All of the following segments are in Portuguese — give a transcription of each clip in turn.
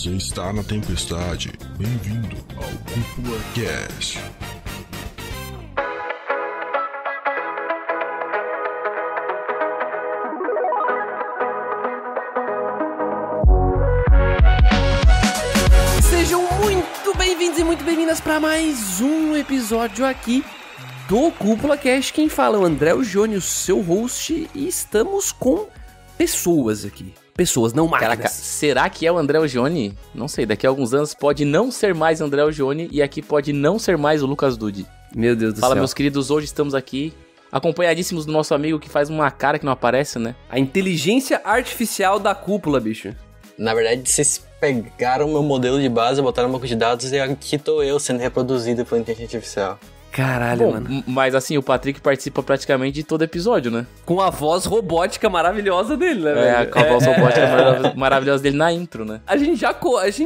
Você está na tempestade. Bem-vindo ao Cúpula Cast. Sejam muito bem-vindos e muito bem-vindas para mais um episódio aqui do Cúpula Cast. Quem fala é o André Jônio, seu host, e estamos com pessoas aqui. Pessoas, não máquinas. Caraca, será que é o André Ogioni? Não sei, daqui a alguns anos pode não ser mais André Ogioni e aqui pode não ser mais o Lucas Dude. Meu Deus do Fala, céu. meus queridos, hoje estamos aqui acompanhadíssimos do nosso amigo que faz uma cara que não aparece, né? A inteligência artificial da cúpula, bicho. Na verdade, vocês pegaram meu modelo de base, botaram um banco de dados e aqui tô eu sendo reproduzido pela inteligência artificial. Caralho, Bom, mano. mas assim, o Patrick participa praticamente de todo episódio, né? Com a voz robótica maravilhosa dele, né, velho? Com a voz robótica maravilhosa dele na intro, né? A gente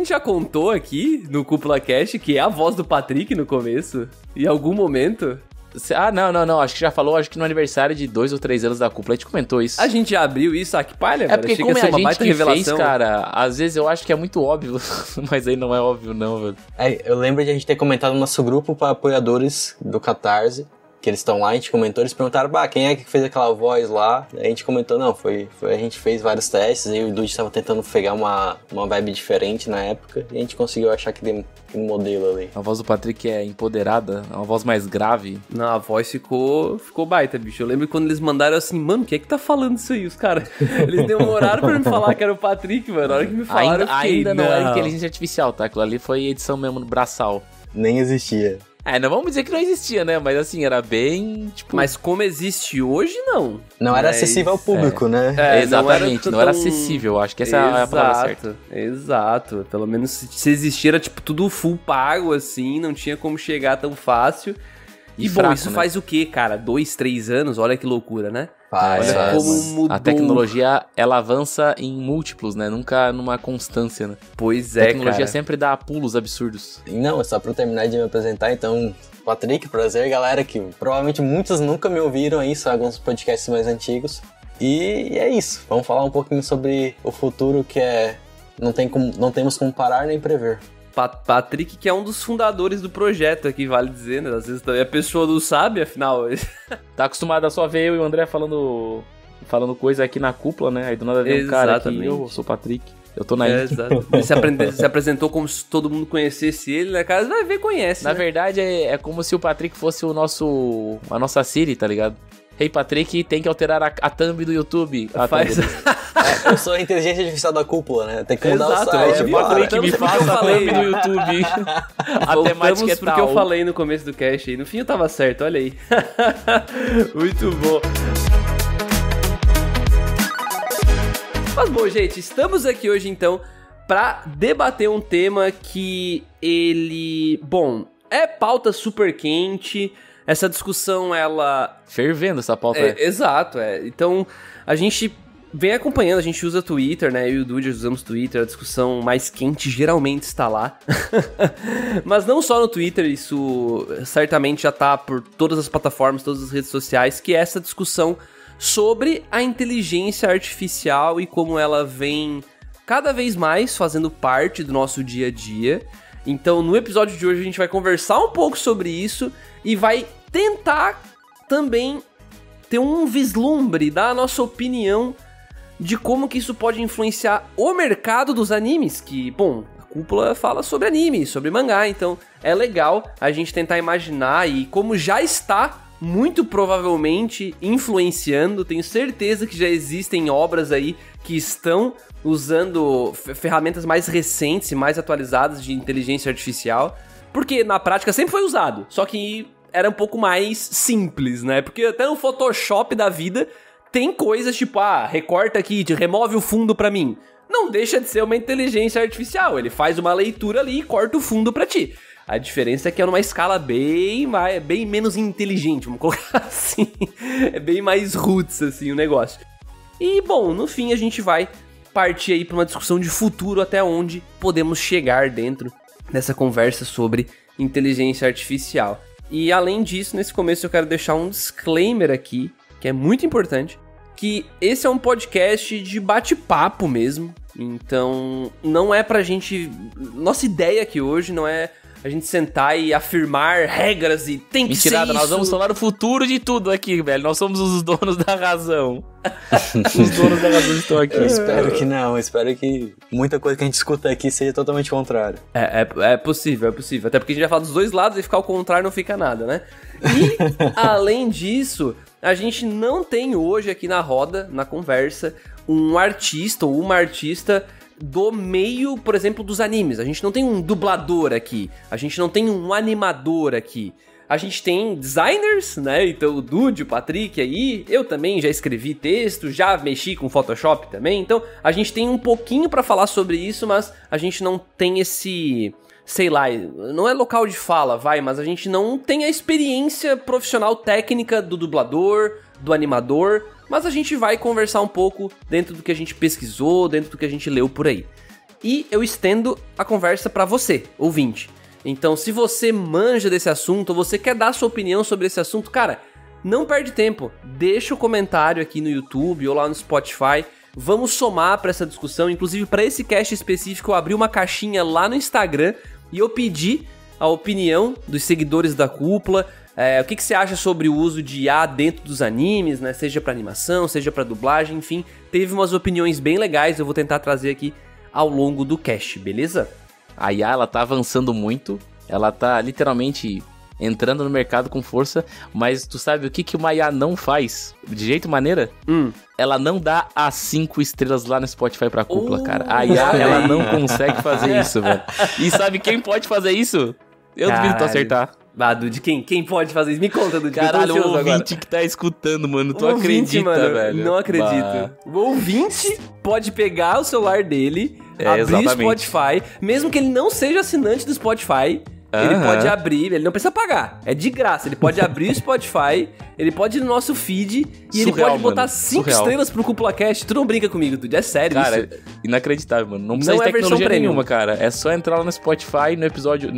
já contou aqui no Cúpula Cast que é a voz do Patrick no começo, em algum momento. Ah, não, acho que já falou, acho que no aniversário de 2 ou 3 anos da cúpula a gente comentou isso. A gente já abriu isso, que palha, É porque Chega como a é ser a uma gente baita que revelação. fez, cara, às vezes eu acho que é muito óbvio, mas aí não é óbvio não, velho. Eu lembro de a gente ter comentado no nosso grupo para apoiadores do Catarse, que eles estão lá, a gente comentou, eles perguntaram, quem é que fez aquela voz lá? Aí a gente comentou, não, foi a gente fez vários testes, e o Dude estava tentando pegar uma vibe diferente na época, e a gente conseguiu achar aquele modelo ali. A voz do Patrick é empoderada, é uma voz mais grave. Não, a voz ficou baita, bicho. Eu lembro quando eles mandaram assim, mano, quem é que tá falando isso aí? Os caras, eles demoraram pra me falar que era o Patrick, mano. Na hora que me falaram, eu fiquei, ainda não era inteligência artificial, tá? Aquilo ali foi edição mesmo no braçal. Nem existia. Não vamos dizer que não existia, né? Mas assim, era bem, tipo... Mas como existe hoje, não. Não era acessível ao público, né? Exatamente, não era acessível, acho que essa é a palavra certa. Exato, pelo menos se existia, era tipo tudo full pago, assim, não tinha como chegar tão fácil. E bom, fraco, isso né? faz o quê, cara? 2, 3 anos? Olha que loucura, né? Olha como mudou. A tecnologia, ela avança em múltiplos, né? Nunca numa constância, né? Pois A é, tecnologia cara. sempre dá pulos absurdos. E não, só pra eu terminar de me apresentar, então, Patrick, prazer, galera, que provavelmente muitos nunca me ouviram aí, são alguns podcasts mais antigos. E é isso, vamos falar um pouquinho sobre o futuro que não temos como parar nem prever. Patrick, que é um dos fundadores do projeto aqui, vale dizer, né? Às vezes também a pessoa não sabe, afinal... Tá acostumado a só ver eu e o André falando coisa aqui na cúpula, né? Aí do nada vem um cara aqui, eu sou o Patrick, eu tô na intro. Exato. Ele se apresentou como se todo mundo conhecesse ele, né, cara? Vai ver, conhece, Na né? verdade, é como se o Patrick fosse a nossa Siri, tá ligado? Hey, Patrick, tem que alterar a thumb do YouTube. Eu sou a inteligência artificial da cúpula, né? Tem que mudar Exato, o site. é, Patrick, me Voltamos faça a porque eu thumb do YouTube. A temática é porque tal. eu falei no começo do cast aí. No fim eu tava certo, olha aí. Muito bom. Mas bom, gente, estamos aqui hoje então pra debater um tema que bom, é pauta super quente. Essa discussão, ela... Fervendo essa pauta. Exato, Então, a gente vem acompanhando, a gente usa Twitter, né? Eu e o Dude usamos Twitter, a discussão mais quente geralmente está lá. Mas não só no Twitter, isso certamente já tá por todas as plataformas, todas as redes sociais, que é essa discussão sobre a inteligência artificial e como ela vem cada vez mais fazendo parte do nosso dia a dia. Então, no episódio de hoje, a gente vai conversar um pouco sobre isso e vai tentar também ter um vislumbre da nossa opinião de como que isso pode influenciar o mercado dos animes, que, bom, a cúpula fala sobre anime, sobre mangá, então é legal a gente tentar imaginar e como já está muito provavelmente influenciando, tenho certeza que já existem obras aí que estão usando ferramentas mais recentes e mais atualizadas de inteligência artificial, porque na prática sempre foi usado, só que era um pouco mais simples, né? Porque até no Photoshop da vida tem coisas tipo, recorta aqui, remove o fundo pra mim. Não deixa de ser uma inteligência artificial, ele faz uma leitura ali e corta o fundo pra ti. A diferença é que é numa escala bem menos inteligente, vamos colocar assim. É bem mais roots, assim, o negócio. E, bom, no fim a gente vai partir aí pra uma discussão de futuro, até onde podemos chegar dentro dessa conversa sobre inteligência artificial. E, além disso, nesse começo eu quero deixar um disclaimer aqui, que é muito importante, que esse é um podcast de bate-papo mesmo. Então, não é pra gente... Nossa ideia aqui hoje não é a gente sentar e afirmar regras e tem que ser isso. Nós vamos falar o futuro de tudo aqui, velho. Nós somos os donos da razão. Os donos da razão estão aqui. Eu espero que não. Espero que muita coisa que a gente escuta aqui seja totalmente contrário. É possível, é possível. Até porque a gente vai falar dos dois lados e ficar ao contrário não fica nada, né? E, além disso, a gente não tem hoje aqui na roda, na conversa, um artista ou uma artista do meio, por exemplo, dos animes. A gente não tem um dublador aqui, a gente não tem um animador aqui. A gente tem designers, né? Então o Dude, o Patrick aí, eu também já escrevi texto, já mexi com Photoshop também. Então a gente tem um pouquinho pra falar sobre isso, mas a gente não tem esse... sei lá, não é local de fala, mas a gente não tem a experiência profissional técnica do dublador, do animador, mas a gente vai conversar um pouco dentro do que a gente pesquisou, dentro do que a gente leu por aí. E eu estendo a conversa pra você, ouvinte. Então, se você manja desse assunto, ou você quer dar sua opinião sobre esse assunto, cara, não perde tempo. Deixa o comentário aqui no YouTube ou lá no Spotify. Vamos somar pra essa discussão. Inclusive, pra esse cast específico, eu abri uma caixinha lá no Instagram e eu pedi a opinião dos seguidores da Cúpula. O que você acha sobre o uso de IA dentro dos animes, né? Seja pra animação, seja pra dublagem, enfim. Teve umas opiniões bem legais, eu vou tentar trazer aqui ao longo do cast, beleza? A IA, ela tá avançando muito, ela tá literalmente entrando no mercado com força, mas tu sabe o que uma IA não faz? De jeito maneira? Ela não dá as 5 estrelas lá no Spotify pra Cúpula, cara. A IA, ela não consegue fazer isso, velho. E sabe quem pode fazer isso? Eu duvido tu acertar. Dude, quem pode fazer isso? Me conta, Dude. Caralho, o ouvinte que tá escutando, mano. Tu acredita, mano, velho? Não acredito. O ouvinte pode pegar o celular dele, abrir o Spotify, mesmo que ele não seja assinante do Spotify, ele pode abrir, ele não precisa pagar, é de graça, ele pode abrir o Spotify, ele pode ir no nosso feed e ele pode botar 5 estrelas pro Cúpula Cast. Tu não brinca comigo, Dude, é sério isso. Cara, inacreditável, mano. Não precisa de tecnologia nenhuma, cara. É só entrar lá no Spotify, no episódio,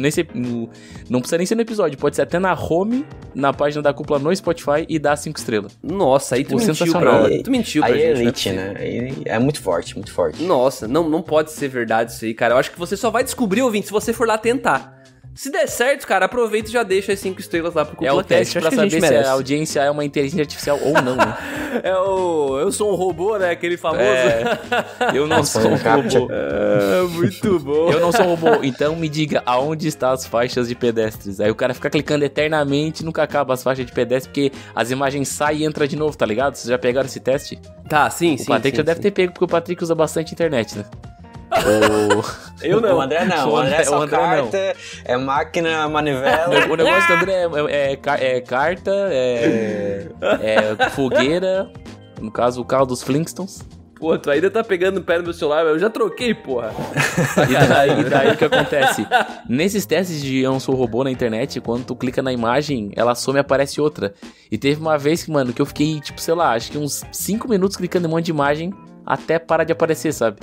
não precisa nem ser no episódio, pode ser até na home, na página da Cúpula no Spotify e dar 5 estrelas. Nossa, aí tu mentiu pra aí gente. Aí é elite, né? Aí é muito forte, muito forte. Nossa, não pode ser verdade isso aí, cara. Eu acho que você só vai descobrir, ouvinte, se você for lá tentar. Se der certo, cara, aproveita e já deixa as 5 estrelas lá pro Cúpula Cast. É o teste pra saber se a audiência é uma inteligência artificial ou não, né? Eu sou um robô, né? Aquele famoso. Eu não sou um robô. Muito bom. Eu não sou um robô, então me diga aonde estão as faixas de pedestres. Aí o cara fica clicando eternamente e nunca acaba as faixas de pedestre, porque as imagens saem e entram de novo, tá ligado? Vocês já pegaram esse teste? Tá, sim. O Patrick já deve ter pego, porque o Patrick usa bastante internet, né? Eu não. O André não. O André só carta, é máquina, manivela. O negócio do André é carta, é fogueira. No caso, o carro dos Flintstones. Pô, tu ainda tá pegando no pé do meu celular, eu já troquei, porra. E daí o que acontece? Nesses testes de Eu Não Sou Robô na internet, quando tu clica na imagem, ela some e aparece outra. E teve uma vez que, mano, que eu fiquei, tipo, sei lá, acho que uns 5 minutos clicando em um monte de imagem até parar de aparecer, sabe?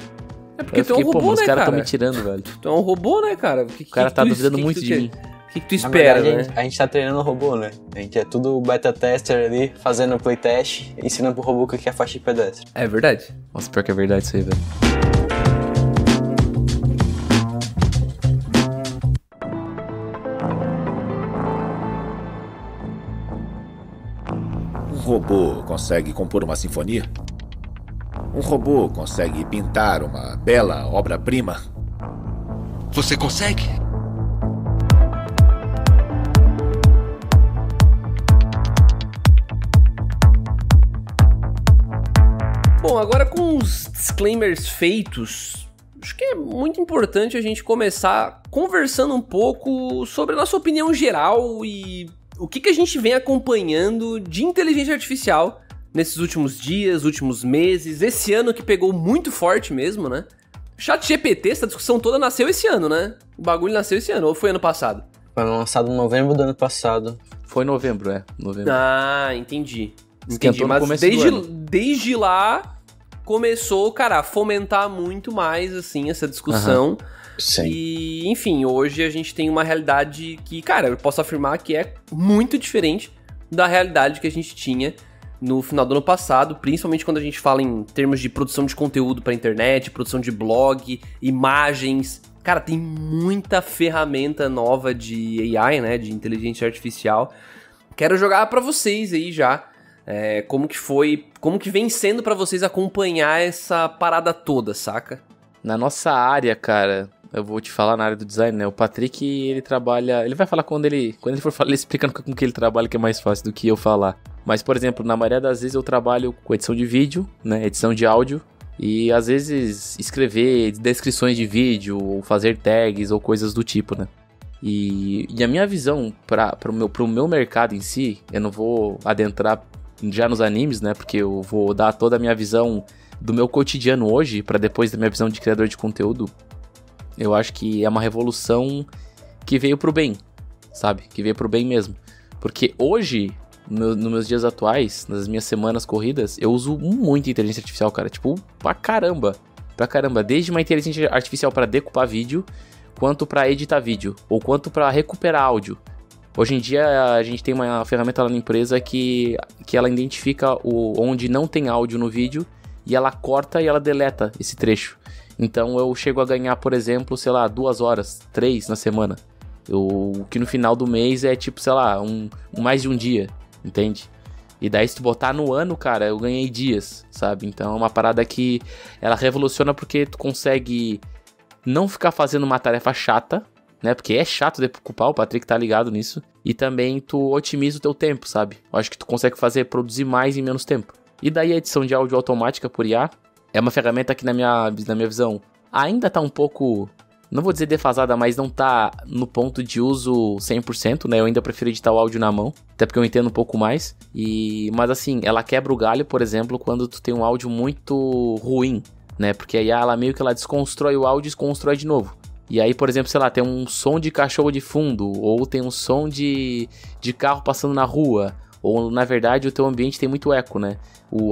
É porque tu é um robô, né, os caras tão cara? Me tirando, velho. Tu é um robô, né, cara? O cara tá duvidando muito de mim. O que tu espera, verdade, né? A gente tá treinando o robô, né? A gente é tudo beta tester ali, fazendo playtest, ensinando pro robô o que é faixa de pedestre. É verdade. Nossa, pior que é verdade isso aí, velho. Um robô consegue compor uma sinfonia? Um robô consegue pintar uma bela obra-prima? Você consegue? Bom, agora com os disclaimers feitos, acho que é muito importante a gente começar conversando um pouco sobre a nossa opinião geral e o que a gente vem acompanhando de inteligência artificial nesses últimos dias, últimos meses, esse ano que pegou muito forte mesmo, né? ChatGPT, essa discussão toda nasceu esse ano, né? O bagulho nasceu esse ano, ou foi ano passado? Foi lançado em novembro do ano passado. Foi novembro, novembro. Ah, entendi. Esquentou no começo do ano. Desde lá começou, cara, a fomentar muito mais, assim, essa discussão. Sim. E, enfim, hoje a gente tem uma realidade que, cara, eu posso afirmar que é muito diferente da realidade que a gente tinha no final do ano passado, principalmente quando a gente fala em termos de produção de conteúdo pra internet, produção de blog, imagens. Cara, tem muita ferramenta nova de AI, né, de inteligência artificial. Quero jogar pra vocês aí já, como que vem sendo pra vocês acompanhar essa parada toda, saca? Na nossa área, cara, eu vou te falar na área do design, né? O Patrick, ele trabalha... Ele vai falar quando ele for falar, ele explicando com que ele trabalha, que é mais fácil do que eu falar. Mas, por exemplo, na maioria das vezes eu trabalho com edição de vídeo, né? Edição de áudio. E, às vezes, escrever descrições de vídeo, ou fazer tags, ou coisas do tipo, né? E a minha visão pro meu mercado em si, eu não vou adentrar já nos animes, né? Porque eu vou dar toda a minha visão do meu cotidiano hoje, pra depois da minha visão de criador de conteúdo. Eu acho que é uma revolução que veio pro bem, sabe? Que veio pro bem mesmo. Porque hoje, nos meus dias atuais, nas minhas semanas corridas, eu uso muito inteligência artificial, cara. Tipo, pra caramba. Pra caramba. Desde uma inteligência artificial pra decupar vídeo, quanto pra editar vídeo, ou quanto pra recuperar áudio. Hoje em dia, a gente tem uma ferramenta lá na empresa que ela identifica onde não tem áudio no vídeo, e ela corta e ela deleta esse trecho. Então eu chego a ganhar, por exemplo, sei lá, 2 horas, 3 na semana. O que no final do mês é tipo, sei lá, mais de um dia, entende? E daí se tu botar no ano, cara, eu ganhei dias, sabe? Então é uma parada que ela revoluciona porque tu consegue não ficar fazendo uma tarefa chata, né? Porque é chato decupar, o Patrick tá ligado nisso. E também tu otimiza o teu tempo, sabe? Eu acho que tu consegue produzir mais em menos tempo. E daí a edição de áudio automática por IA é uma ferramenta que na minha visão ainda tá um pouco, não vou dizer defasada, mas não tá no ponto de uso 100%, né? Eu ainda prefiro editar o áudio na mão, até porque eu entendo um pouco mais. Mas assim, ela quebra o galho, por exemplo, quando tu tem um áudio muito ruim, né? Porque aí ela meio que ela desconstrói o áudio e desconstrói de novo. E aí, por exemplo, sei lá, tem um som de cachorro de fundo, ou tem um som de carro passando na rua, ou na verdade o teu ambiente tem muito eco, né?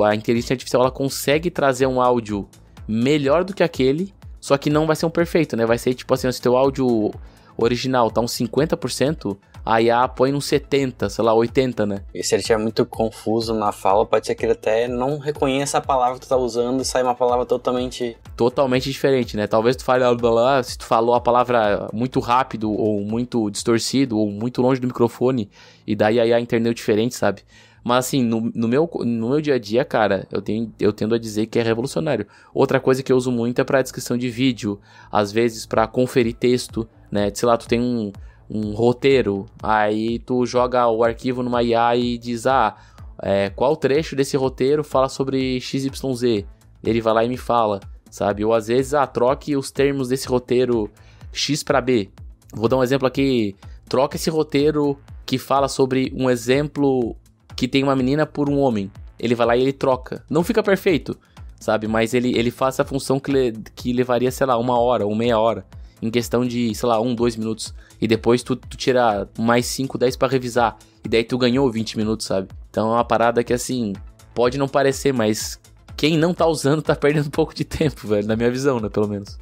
A inteligência artificial ela consegue trazer um áudio melhor do que aquele, só que não vai ser um perfeito, né? Vai ser tipo assim, se o teu áudio original tá uns 50%, a IA põe uns 70%, sei lá, 80%, né? E se ele estiver muito confuso na fala, pode ser que ele até não reconheça a palavra que tu tá usando e sai uma palavra totalmente diferente, né? Talvez tu fale, se tu falou a palavra muito rápido, ou muito distorcido, ou muito longe do microfone, e daí a IA entendeu diferente, sabe? Mas assim, no meu dia a dia, cara, eu tendo a dizer que é revolucionário. Outra coisa que eu uso muito é pra descrição de vídeo, às vezes pra conferir texto, né? Sei lá, tu tem um roteiro, aí tu joga o arquivo numa IA e diz, qual trecho desse roteiro fala sobre XYZ? Ele vai lá e me fala, sabe? Ou às vezes, troque os termos desse roteiro X pra B. Vou dar um exemplo aqui, troca esse roteiro que fala sobre um exemplo que tem uma menina por um homem. Ele vai lá e ele troca. Não fica perfeito, sabe? Mas ele faz essa função que levaria, sei lá, 1 hora ou meia hora. Em questão de, sei lá, 2 minutos. E depois tu tira mais 5, 10 pra revisar. E daí tu ganhou 20 minutos, sabe? Então é uma parada que, assim, pode não parecer, mas quem não tá usando tá perdendo um pouco de tempo, velho. Na minha visão, né? Pelo menos.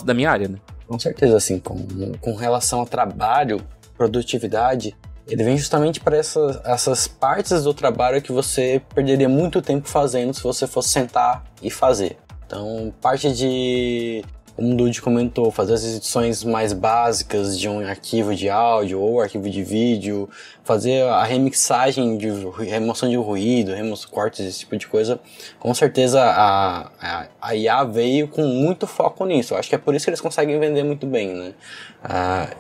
Da minha área, né? Com certeza, assim, com relação ao trabalho, produtividade, ele vem justamente para essas partes do trabalho que você perderia muito tempo fazendo se você fosse sentar e fazer. Então, parte de, como o Dude comentou, fazer as edições mais básicas de um arquivo de áudio ou arquivo de vídeo, fazer a remixagem, remoção de ruído, cortes, esse tipo de coisa. Com certeza a IA veio com muito foco nisso. Eu acho que é por isso que eles conseguem vender muito bem, né?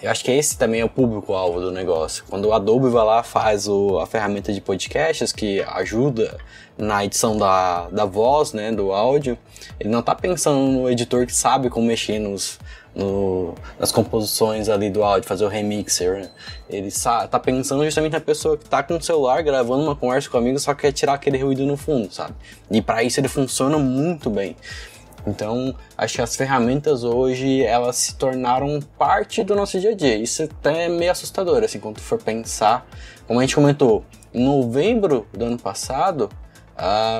Eu acho que esse também é o público-alvo do negócio. Quando o Adobe vai lá, faz a ferramenta de podcasts que ajuda na edição da voz, né, do áudio, ele não tá pensando no editor que sabe como mexer nas composições ali do áudio, fazer o remixer, né? Ele tá pensando justamente na pessoa que tá com o celular gravando uma conversa com amigo, só quer tirar aquele ruído no fundo, sabe? E para isso ele funciona muito bem. Então, acho que as ferramentas hoje, elas se tornaram parte do nosso dia a dia. Isso até é meio assustador, assim, quando tu for pensar. Como a gente comentou, em novembro do ano passado,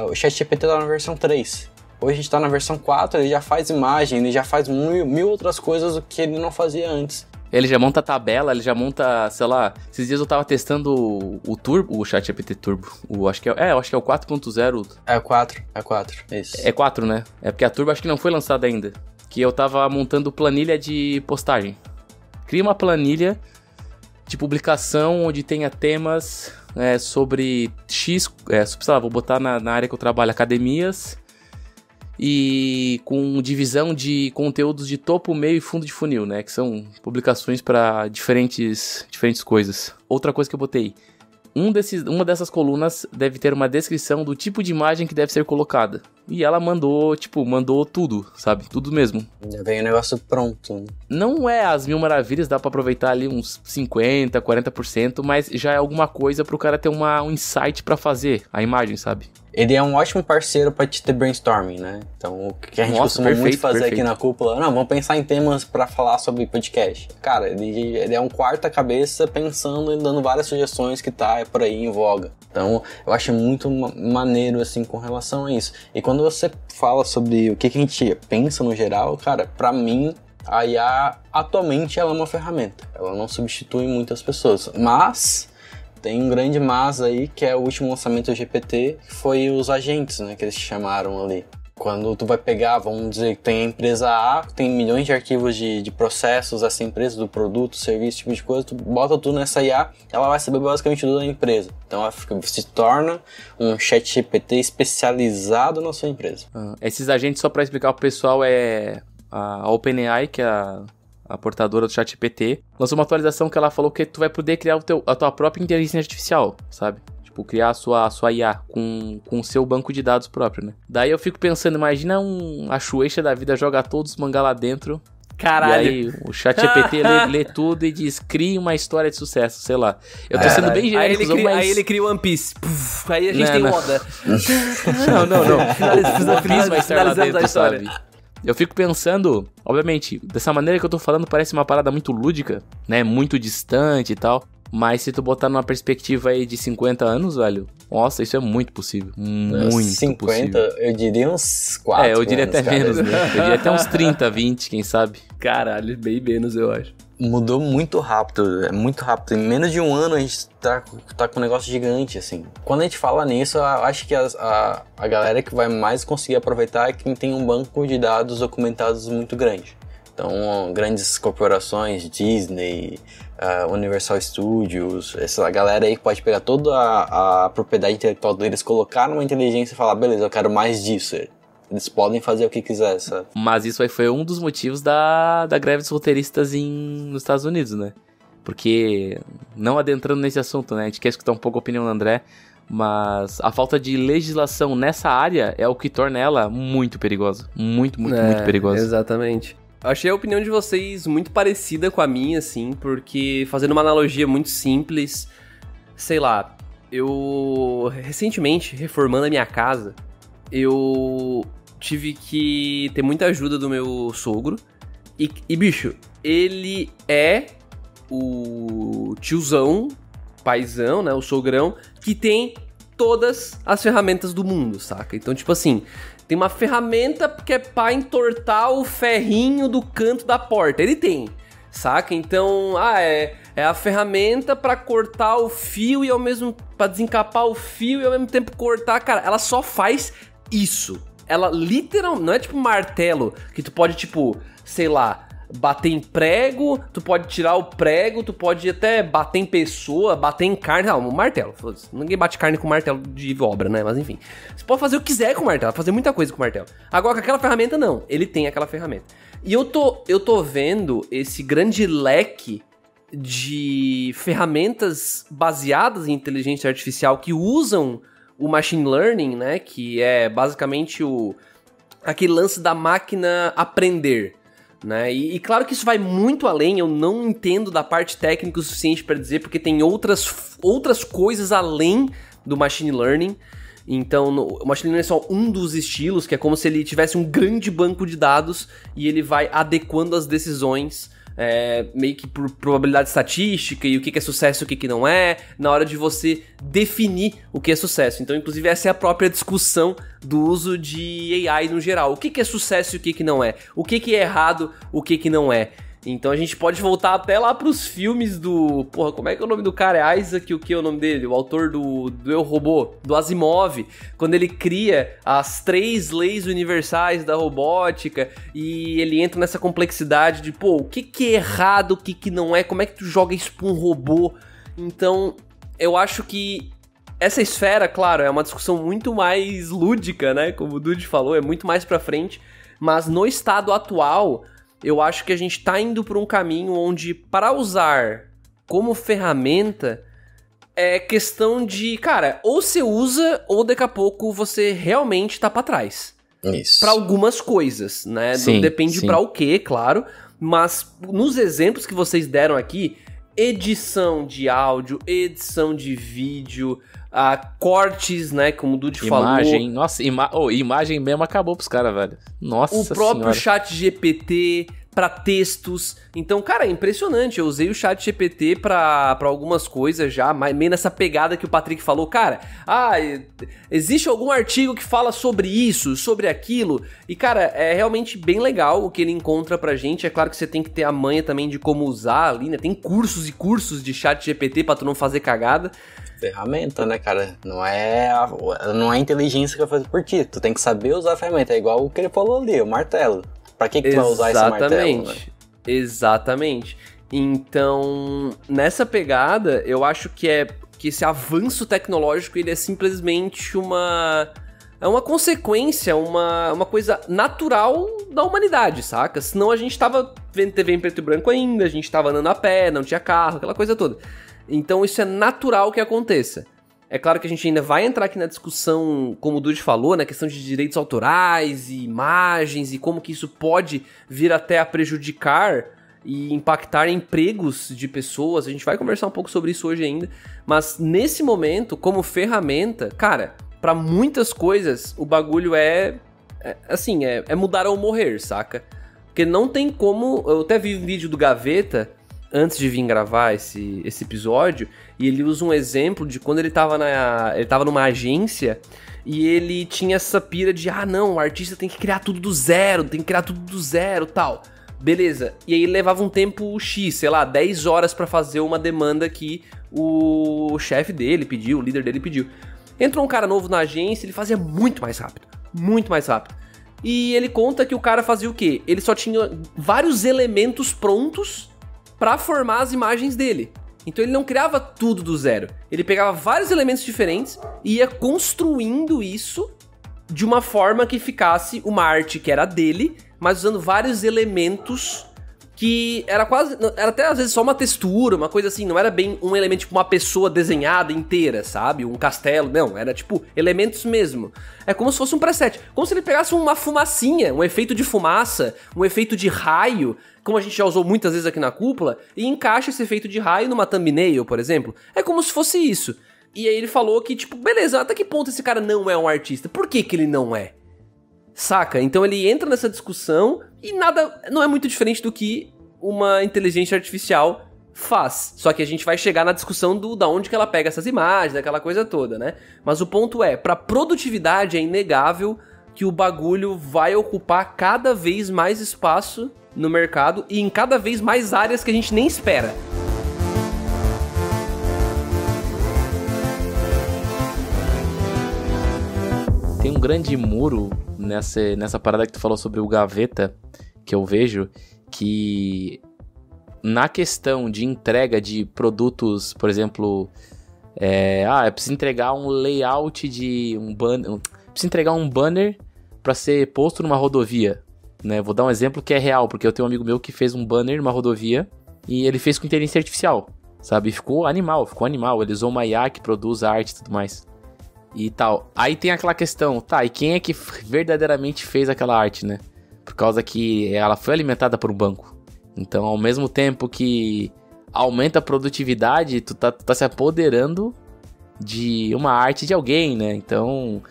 o ChatGPT estava na versão 3. Hoje a gente está na versão 4, ele já faz imagem, ele já faz mil outras coisas do que ele não fazia antes. Ele já monta a tabela, ele já monta, sei lá... Esses dias eu tava testando o Turbo, o ChatGPT Turbo. Eu acho que é o 4.0. É o 4, isso. É 4, né? É porque a Turbo acho que não foi lançada ainda. Que eu tava montando planilha de postagem. Cria uma planilha de publicação onde tenha temas sobre X... sei lá, vou botar na área que eu trabalho, academias... E com divisão de conteúdos de topo, meio e fundo de funil, né? Que são publicações para diferentes coisas. Outra coisa que eu botei. Uma dessas colunas deve ter uma descrição do tipo de imagem que deve ser colocada. E ela mandou tudo, sabe? Tudo mesmo. Já veio o negócio pronto. Não é as mil maravilhas, dá pra aproveitar ali uns 50%, 40%, mas já é alguma coisa pro cara ter um insight pra fazer a imagem, sabe? Ele é um ótimo parceiro pra te ter brainstorming, né? Então, o que a gente costuma muito fazer aqui na cúpula, não, vamos pensar em temas pra falar sobre podcast. Cara, ele é um quarta-cabeça pensando e dando várias sugestões que tá por aí em voga. Então, eu acho muito maneiro, assim, com relação a isso. E quando você fala sobre o que a gente pensa no geral, cara, pra mim, a IA, atualmente, ela é uma ferramenta. Ela não substitui muitas pessoas, mas... Tem um grande mas aí, que é o último lançamento do GPT, que foi os agentes, né, que eles chamaram ali. Quando tu vai pegar, vamos dizer que tem a empresa A, tem milhões de arquivos de processos dessa empresa, do produto, serviço, tipo de coisa, tu bota tudo nessa IA, ela vai saber basicamente tudo da empresa. Então ela se torna um chat GPT especializado na sua empresa. Esses agentes, só para explicar pro pessoal, é a OpenAI, que é a portadora do ChatGPT, lançou uma atualização que ela falou que tu vai poder criar a tua própria inteligência artificial, sabe? Tipo, criar a sua IA com o seu banco de dados próprio, né? Daí eu fico pensando, imagina a Shueisha da vida joga todos os mangá lá dentro. Caralho. E aí o ChatGPT lê tudo e diz, crie uma história de sucesso, sei lá. Eu tô sendo bem genérico, mas... Aí ele cria One Piece. Puf, aí a gente tem Oda. Não. O Chris vai estar lá dentro, sabe? Eu fico pensando, obviamente, dessa maneira que eu tô falando parece uma parada muito lúdica, né? Muito distante e tal. Mas se tu botar numa perspectiva aí de 50 anos, velho, nossa, isso é muito possível. Muito 50, possível. Eu diria uns 4 eu diria até menos, né? Eu diria até uns 30, 20, quem sabe. Caralho, bem menos, eu acho. Mudou muito rápido, é muito rápido. Em menos de um ano a gente tá com um negócio gigante, assim. Quando a gente fala nisso, eu acho que a galera que vai mais conseguir aproveitar é quem tem um banco de dados documentados muito grande. Então, grandes corporações, Disney, Universal Studios, essa galera aí que pode pegar toda a propriedade intelectual deles, colocar numa inteligência e falar, beleza, eu quero mais disso. Eles podem fazer o que quiser, sabe? Mas isso aí foi um dos motivos da greve dos roteiristas nos Estados Unidos, né? Porque, não adentrando nesse assunto, né? A gente quer escutar um pouco a opinião do André, mas a falta de legislação nessa área é o que torna ela muito perigosa. Muito perigosa. Exatamente. Achei a opinião de vocês muito parecida com a minha, assim, porque fazendo uma analogia muito simples, sei lá, eu recentemente, reformando a minha casa, eu tive que ter muita ajuda do meu sogro. E bicho, ele é o tiozão, paizão, né? O sogrão, que tem todas as ferramentas do mundo, saca? Então, tipo assim, tem uma ferramenta que é pra entortar o ferrinho do canto da porta. Ele tem, saca? Então, é a ferramenta pra cortar o fio e ao mesmo... pra desencapar o fio e ao mesmo tempo cortar. Cara, ela só faz isso. Ela literalmente... Não é tipo um martelo que tu pode, tipo, sei lá, bater em prego, tu pode tirar o prego, tu pode até bater em pessoa, bater em carne. Não, um martelo. Ninguém bate carne com martelo de obra, né? Mas enfim. Você pode fazer o que quiser com o martelo, fazer muita coisa com o martelo. Agora, com aquela ferramenta, não. Ele tem aquela ferramenta. E eu tô vendo esse grande leque de ferramentas baseadas em inteligência artificial que usam o machine learning, né? Que é basicamente aquele lance da máquina aprender, né? E claro que isso vai muito além, eu não entendo da parte técnica o suficiente para dizer, porque tem outras coisas além do machine learning. Então, o machine learning é só um dos estilos, que é como se ele tivesse um grande banco de dados e ele vai adequando as decisões meio que por probabilidade estatística e o que é sucesso e o que não é, na hora de você definir o que é sucesso. Então, inclusive, essa é a própria discussão do uso de AI no geral. O que é sucesso e o que não é? O que é errado, o que não é? Então a gente pode voltar até lá pros filmes do... Porra, como é que é o nome do cara? É Isaac, o que é o nome dele? O autor do Eu, Robô, do Asimov. Quando ele cria as 3 leis universais da robótica e ele entra nessa complexidade de, pô, o que é errado, o que não é, como é que tu joga isso pra um robô? Então, eu acho que essa esfera, claro, é uma discussão muito mais lúdica, né? Como o Dude falou, é muito mais pra frente. Mas no estado atual... eu acho que a gente tá indo por um caminho onde, para usar como ferramenta, é questão de, cara, ou você usa, ou daqui a pouco você realmente tá pra trás. Isso. Pra algumas coisas, né? Sim, Não depende sim. pra o quê, claro. Mas nos exemplos que vocês deram aqui, edição de áudio, edição de vídeo, cortes, né, como o Dude falou. Nossa, imagem mesmo acabou pros caras, velho. Nossa O próprio senhora. chat GPT para textos. Então, cara, é impressionante. Eu usei o chat GPT pra algumas coisas já, meio nessa pegada que o Patrick falou. Cara, existe algum artigo que fala sobre isso, sobre aquilo? E, cara, é realmente bem legal o que ele encontra pra gente. É claro que você tem que ter a manha também de como usar ali, né? Tem cursos e cursos de chat GPT pra tu não fazer cagada. Ferramenta, né, cara? Não é a inteligência que vai fazer por ti. Tu tem que saber usar a ferramenta. É igual o que ele falou ali, o martelo. Pra que tu vai usar esse martelo, né? Exatamente. Então, nessa pegada, eu acho que esse avanço tecnológico, ele é simplesmente uma consequência, uma coisa natural da humanidade, saca? Senão a gente tava vendo TV em preto e branco ainda, a gente tava andando a pé, não tinha carro, aquela coisa toda. Então isso é natural que aconteça. É claro que a gente ainda vai entrar aqui na discussão, como o Dude falou, né, questão de direitos autorais e imagens e como que isso pode vir até a prejudicar e impactar empregos de pessoas. A gente vai conversar um pouco sobre isso hoje ainda, mas nesse momento, como ferramenta, cara, pra muitas coisas o bagulho é mudar ou morrer, saca? Porque não tem como... Eu até vi um vídeo do Gaveta antes de vir gravar esse episódio, e ele usa um exemplo de quando ele tava numa agência e ele tinha essa pira de, não, o artista tem que criar tudo do zero, tal. Beleza. E aí levava um tempo X, sei lá, 10 horas pra fazer uma demanda que o chefe dele pediu, o líder dele pediu. Entrou um cara novo na agência, ele fazia muito mais rápido. E ele conta que o cara fazia o quê? Ele só tinha vários elementos prontos pra formar as imagens dele. Então ele não criava tudo do zero. Ele pegava vários elementos diferentes e ia construindo isso de uma forma que ficasse uma arte que era dele, mas usando vários elementos que era até às vezes só uma textura, uma coisa assim, não era bem um elemento tipo uma pessoa desenhada inteira, sabe? Um castelo, não, era tipo elementos mesmo. É como se fosse um preset, como se ele pegasse uma fumacinha, um efeito de fumaça, um efeito de raio, como a gente já usou muitas vezes aqui na cúpula, e encaixa esse efeito de raio numa thumbnail, por exemplo. É como se fosse isso. E aí ele falou que, tipo, beleza, até que ponto esse cara não é um artista? Por que ele não é? Saca? Então ele entra nessa discussão e nada, não é muito diferente do que uma inteligência artificial faz. Só que a gente vai chegar na discussão da onde que ela pega essas imagens, aquela coisa toda, né? Mas o ponto é, pra produtividade é inegável que o bagulho vai ocupar cada vez mais espaço no mercado e em cada vez mais áreas que a gente nem espera. Tem um grande muro nessa parada que tu falou sobre o Gaveta, que eu vejo, que na questão de entrega de produtos, por exemplo, eu preciso entregar um layout de um banner, preciso entregar um banner para ser posto numa rodovia, né? Vou dar um exemplo que é real, porque eu tenho um amigo meu que fez um banner numa rodovia e ele fez com inteligência artificial, sabe? Ficou animal, ele usou uma IA que produz arte e tudo mais. E tal. Aí tem aquela questão, e quem é que verdadeiramente fez aquela arte, né? Por causa que ela foi alimentada por um banco. Então, ao mesmo tempo que aumenta a produtividade, tu tá se apoderando de uma arte de alguém, né? Então,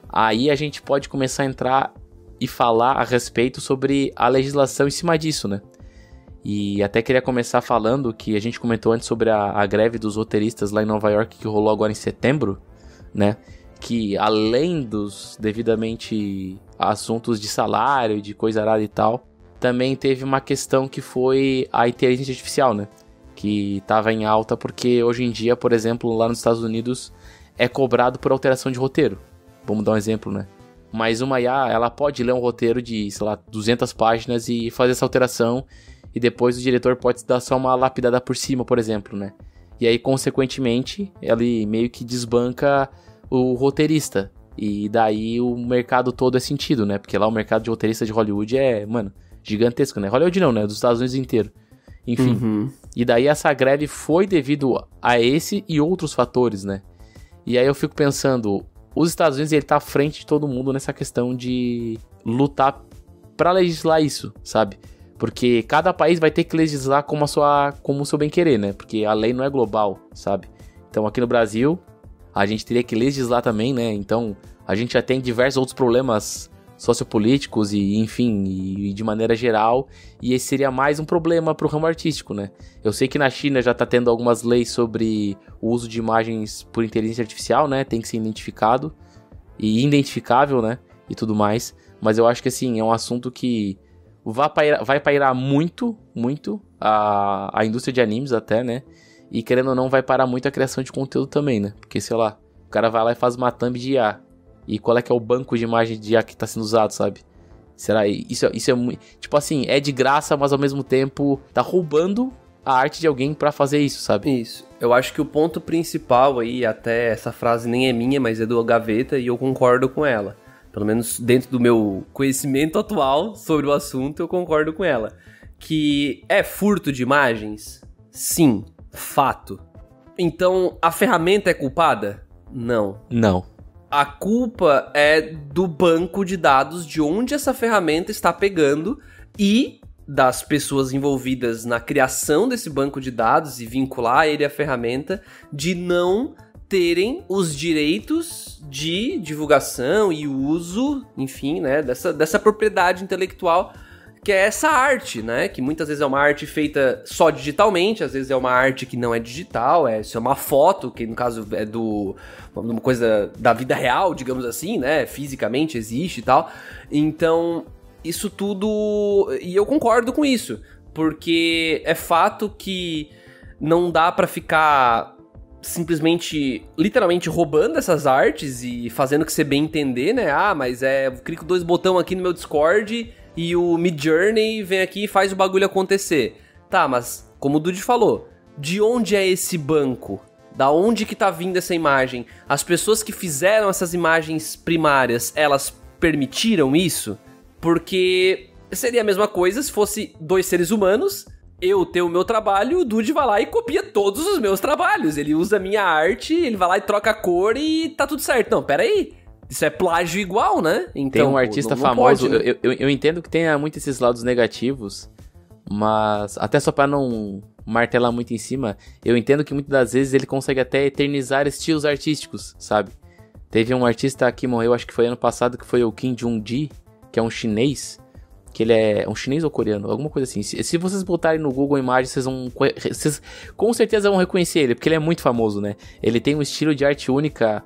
aí a gente pode começar a entrar e falar a respeito sobre a legislação em cima disso, né? E até queria começar falando que a gente comentou antes sobre a greve dos roteiristas lá em Nova York, que rolou agora em setembro, né? Que além dos devidamente assuntos de salário, de coisa arada e tal, também teve uma questão que foi a inteligência artificial, né? Que estava em alta porque hoje em dia, por exemplo, lá nos Estados Unidos é cobrado por alteração de roteiro. Vamos dar um exemplo, né? Mas uma IA, ela pode ler um roteiro de, sei lá, 200 páginas e fazer essa alteração e depois o diretor pode dar só uma lapidada por cima, por exemplo, né? E aí, consequentemente, ele meio que desbanca o roteirista. E daí o mercado todo é sentido, né? Porque lá o mercado de roteirista de Hollywood é, mano, gigantesco, né? Hollywood não, né? Dos Estados Unidos inteiro. Enfim. E daí essa greve foi devido a esse e outros fatores, né? E aí eu fico pensando, os Estados Unidos, ele tá à frente de todo mundo nessa questão de lutar pra legislar isso, sabe? Porque cada país vai ter que legislar como o seu bem-querer, né? Porque a lei não é global, sabe? Então aqui no Brasil, a gente teria que legislar também, né? Então a gente já tem diversos outros problemas sociopolíticos e, enfim, e de maneira geral, e esse seria mais um problema pro ramo artístico, né? Eu sei que na China já tá tendo algumas leis sobre o uso de imagens por inteligência artificial, né? Tem que ser identificado e identificável, né? E tudo mais, mas eu acho que, assim, é um assunto que vai pairar muito a indústria de animes até, né? E querendo ou não, vai parar muito a criação de conteúdo também, né? Porque, sei lá, o cara vai lá e faz uma thumb de IA. E qual é que é o banco de imagem de IA que tá sendo usado, sabe? Será? Isso é muito... Tipo assim, é de graça, mas ao mesmo tempo tá roubando a arte de alguém pra fazer isso, sabe? Isso. Eu acho que o ponto principal aí, até essa frase nem é minha, mas é do Gaveta, e eu concordo com ela. Pelo menos dentro do meu conhecimento atual sobre o assunto, eu concordo com ela. Que é furto de imagens? Sim. Fato. Então, a ferramenta é culpada? Não. Não. A culpa é do banco de dados de onde essa ferramenta está pegando e das pessoas envolvidas na criação desse banco de dados e vincular ele à ferramenta de não terem os direitos de divulgação e uso, enfim, né, dessa propriedade intelectual que é essa arte, né? Que muitas vezes é uma arte feita só digitalmente, às vezes é uma arte que não é digital, isso é uma foto, que no caso é uma coisa da vida real, digamos assim, né? Fisicamente existe e tal. Então, isso tudo... E eu concordo com isso, porque é fato que não dá pra ficar simplesmente, literalmente roubando essas artes e fazendo que você bem entender, né? Ah, mas eu clico 2 botões aqui no meu Discord e o Midjourney vem aqui e faz o bagulho acontecer. Tá, mas como o Dude falou, de onde é esse banco? Da onde que tá vindo essa imagem? As pessoas que fizeram essas imagens primárias, elas permitiram isso? Porque seria a mesma coisa se fosse 2 seres humanos, eu tenho o meu trabalho, o Dude vai lá e copia todos os meus trabalhos. Ele usa a minha arte, ele vai lá e troca a cor e tá tudo certo. Não, peraí. Isso é plágio igual, né? Então, tem um artista famoso, pode, né? eu entendo que tenha muito esses lados negativos, mas até só pra não martelar muito em cima, eu entendo que muitas das vezes ele consegue até eternizar estilos artísticos, sabe? Teve um artista que morreu, acho que foi ano passado, que foi o Kim Jong-gi, que é um chinês, que ele é um chinês ou coreano, alguma coisa assim. Se vocês botarem no Google Imagens, vocês com certeza vão reconhecer ele, porque ele é muito famoso, né? Ele tem um estilo de arte única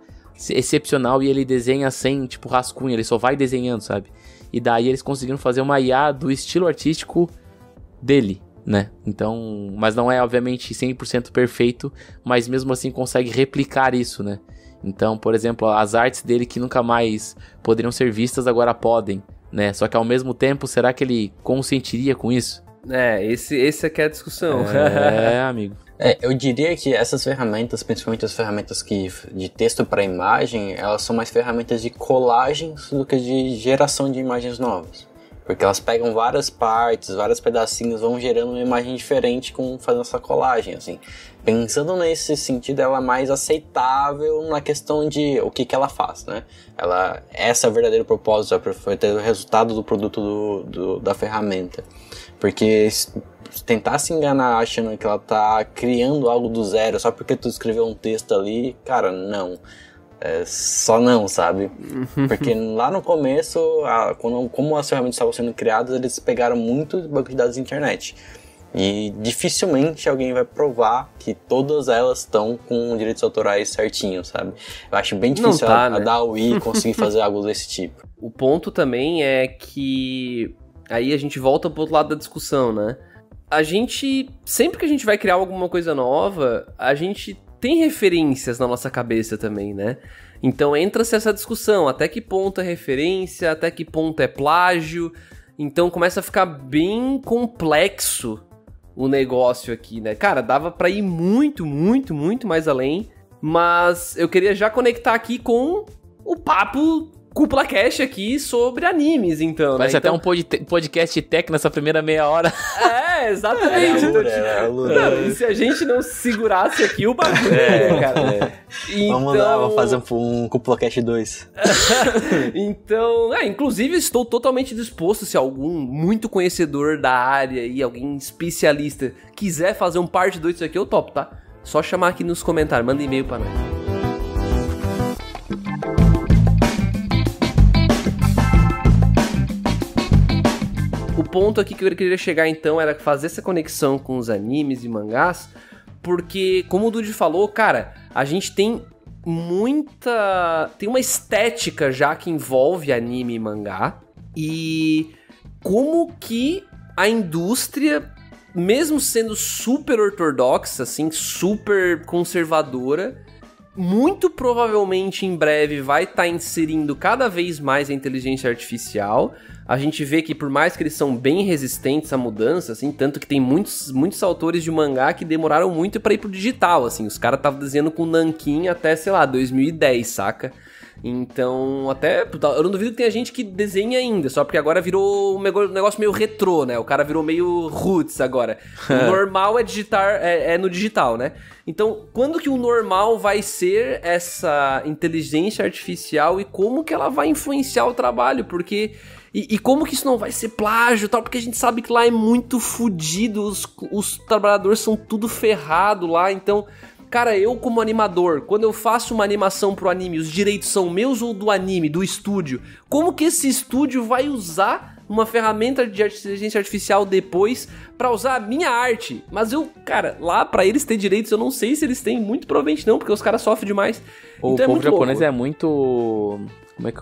excepcional e ele desenha sem, tipo, rascunho, ele só vai desenhando, sabe? E daí eles conseguiram fazer uma IA do estilo artístico dele, né? Então, mas não é, obviamente, 100% perfeito, mas mesmo assim consegue replicar isso, né? Então, por exemplo, as artes dele que nunca mais poderiam ser vistas, agora podem, né? Só que ao mesmo tempo, será que ele consentiria com isso? Esse é que é a discussão. Amigo. Eu diria que essas ferramentas, principalmente as ferramentas de texto para imagem, elas são mais ferramentas de colagens do que de geração de imagens novas. Porque elas pegam várias partes, vários pedacinhos, vão gerando uma imagem diferente fazendo essa colagem, assim. Pensando nesse sentido, ela é mais aceitável na questão de o que ela faz, né? Esse é o verdadeiro propósito, foi ter o resultado do produto da ferramenta. Porque tentar se enganar achando que ela tá criando algo do zero só porque tu escreveu um texto ali, cara, não. Só não, sabe? Porque lá no começo, como as ferramentas estavam sendo criadas, eles pegaram muito banco de dados da internet. E dificilmente alguém vai provar que todas elas estão com direitos autorais certinhos, sabe? Eu acho bem difícil a DAWI conseguir fazer algo desse tipo. O ponto também é que aí a gente volta pro outro lado da discussão, né? A gente, sempre que a gente vai criar alguma coisa nova, a gente tem referências na nossa cabeça também, né? Então entra-se essa discussão, até que ponto é referência, até que ponto é plágio. Então começa a ficar bem complexo o negócio aqui, né? Cara, dava pra ir muito, muito, muito mais além, mas eu queria já conectar aqui com o papo Cúpula Cast aqui sobre animes, então, Vai né? ser Então, até um podcast tech nessa primeira meia hora. exatamente. Não, e se a gente não segurasse aqui o bagulho, né, cara? Então... Vamos fazer um Cúpula Cast 2. Então, inclusive estou totalmente disposto, se algum muito conhecedor da área e alguém especialista quiser fazer um parte 2 disso aqui, eu topo, tá? Só chamar aqui nos comentários, manda e-mail pra nós. O ponto aqui que eu queria chegar então era fazer essa conexão com os animes e mangás, porque, como o Dude falou, cara, a gente tem uma estética já que envolve anime e mangá, e como que a indústria, mesmo sendo super ortodoxa, assim, super conservadora, muito provavelmente em breve vai estar inserindo cada vez mais a inteligência artificial. A gente vê que por mais que eles são bem resistentes à mudança, assim, tanto que tem muitos autores de mangá que demoraram muito pra ir pro digital, assim, os caras estavam desenhando com nanquim até, sei lá, 2010, saca? Então, até, eu não duvido que tenha gente que desenha ainda, só porque agora virou um negócio meio retrô, né? O cara virou meio roots agora. O normal é digitar, é no digital, né? Então, quando que o normal vai ser essa inteligência artificial e como que ela vai influenciar o trabalho? Porque... E como que isso não vai ser plágio e tal? Porque a gente sabe que lá é muito fodido, os trabalhadores são tudo ferrado lá, então... Cara, eu como animador, quando eu faço uma animação pro anime, os direitos são meus ou do anime, do estúdio? Como que esse estúdio vai usar uma ferramenta de inteligência artificial depois pra usar a minha arte? Mas cara, lá pra eles ter direitos, eu não sei se eles têm, muito provavelmente não, porque os caras sofrem demais. O então povo japonês louco. É muito...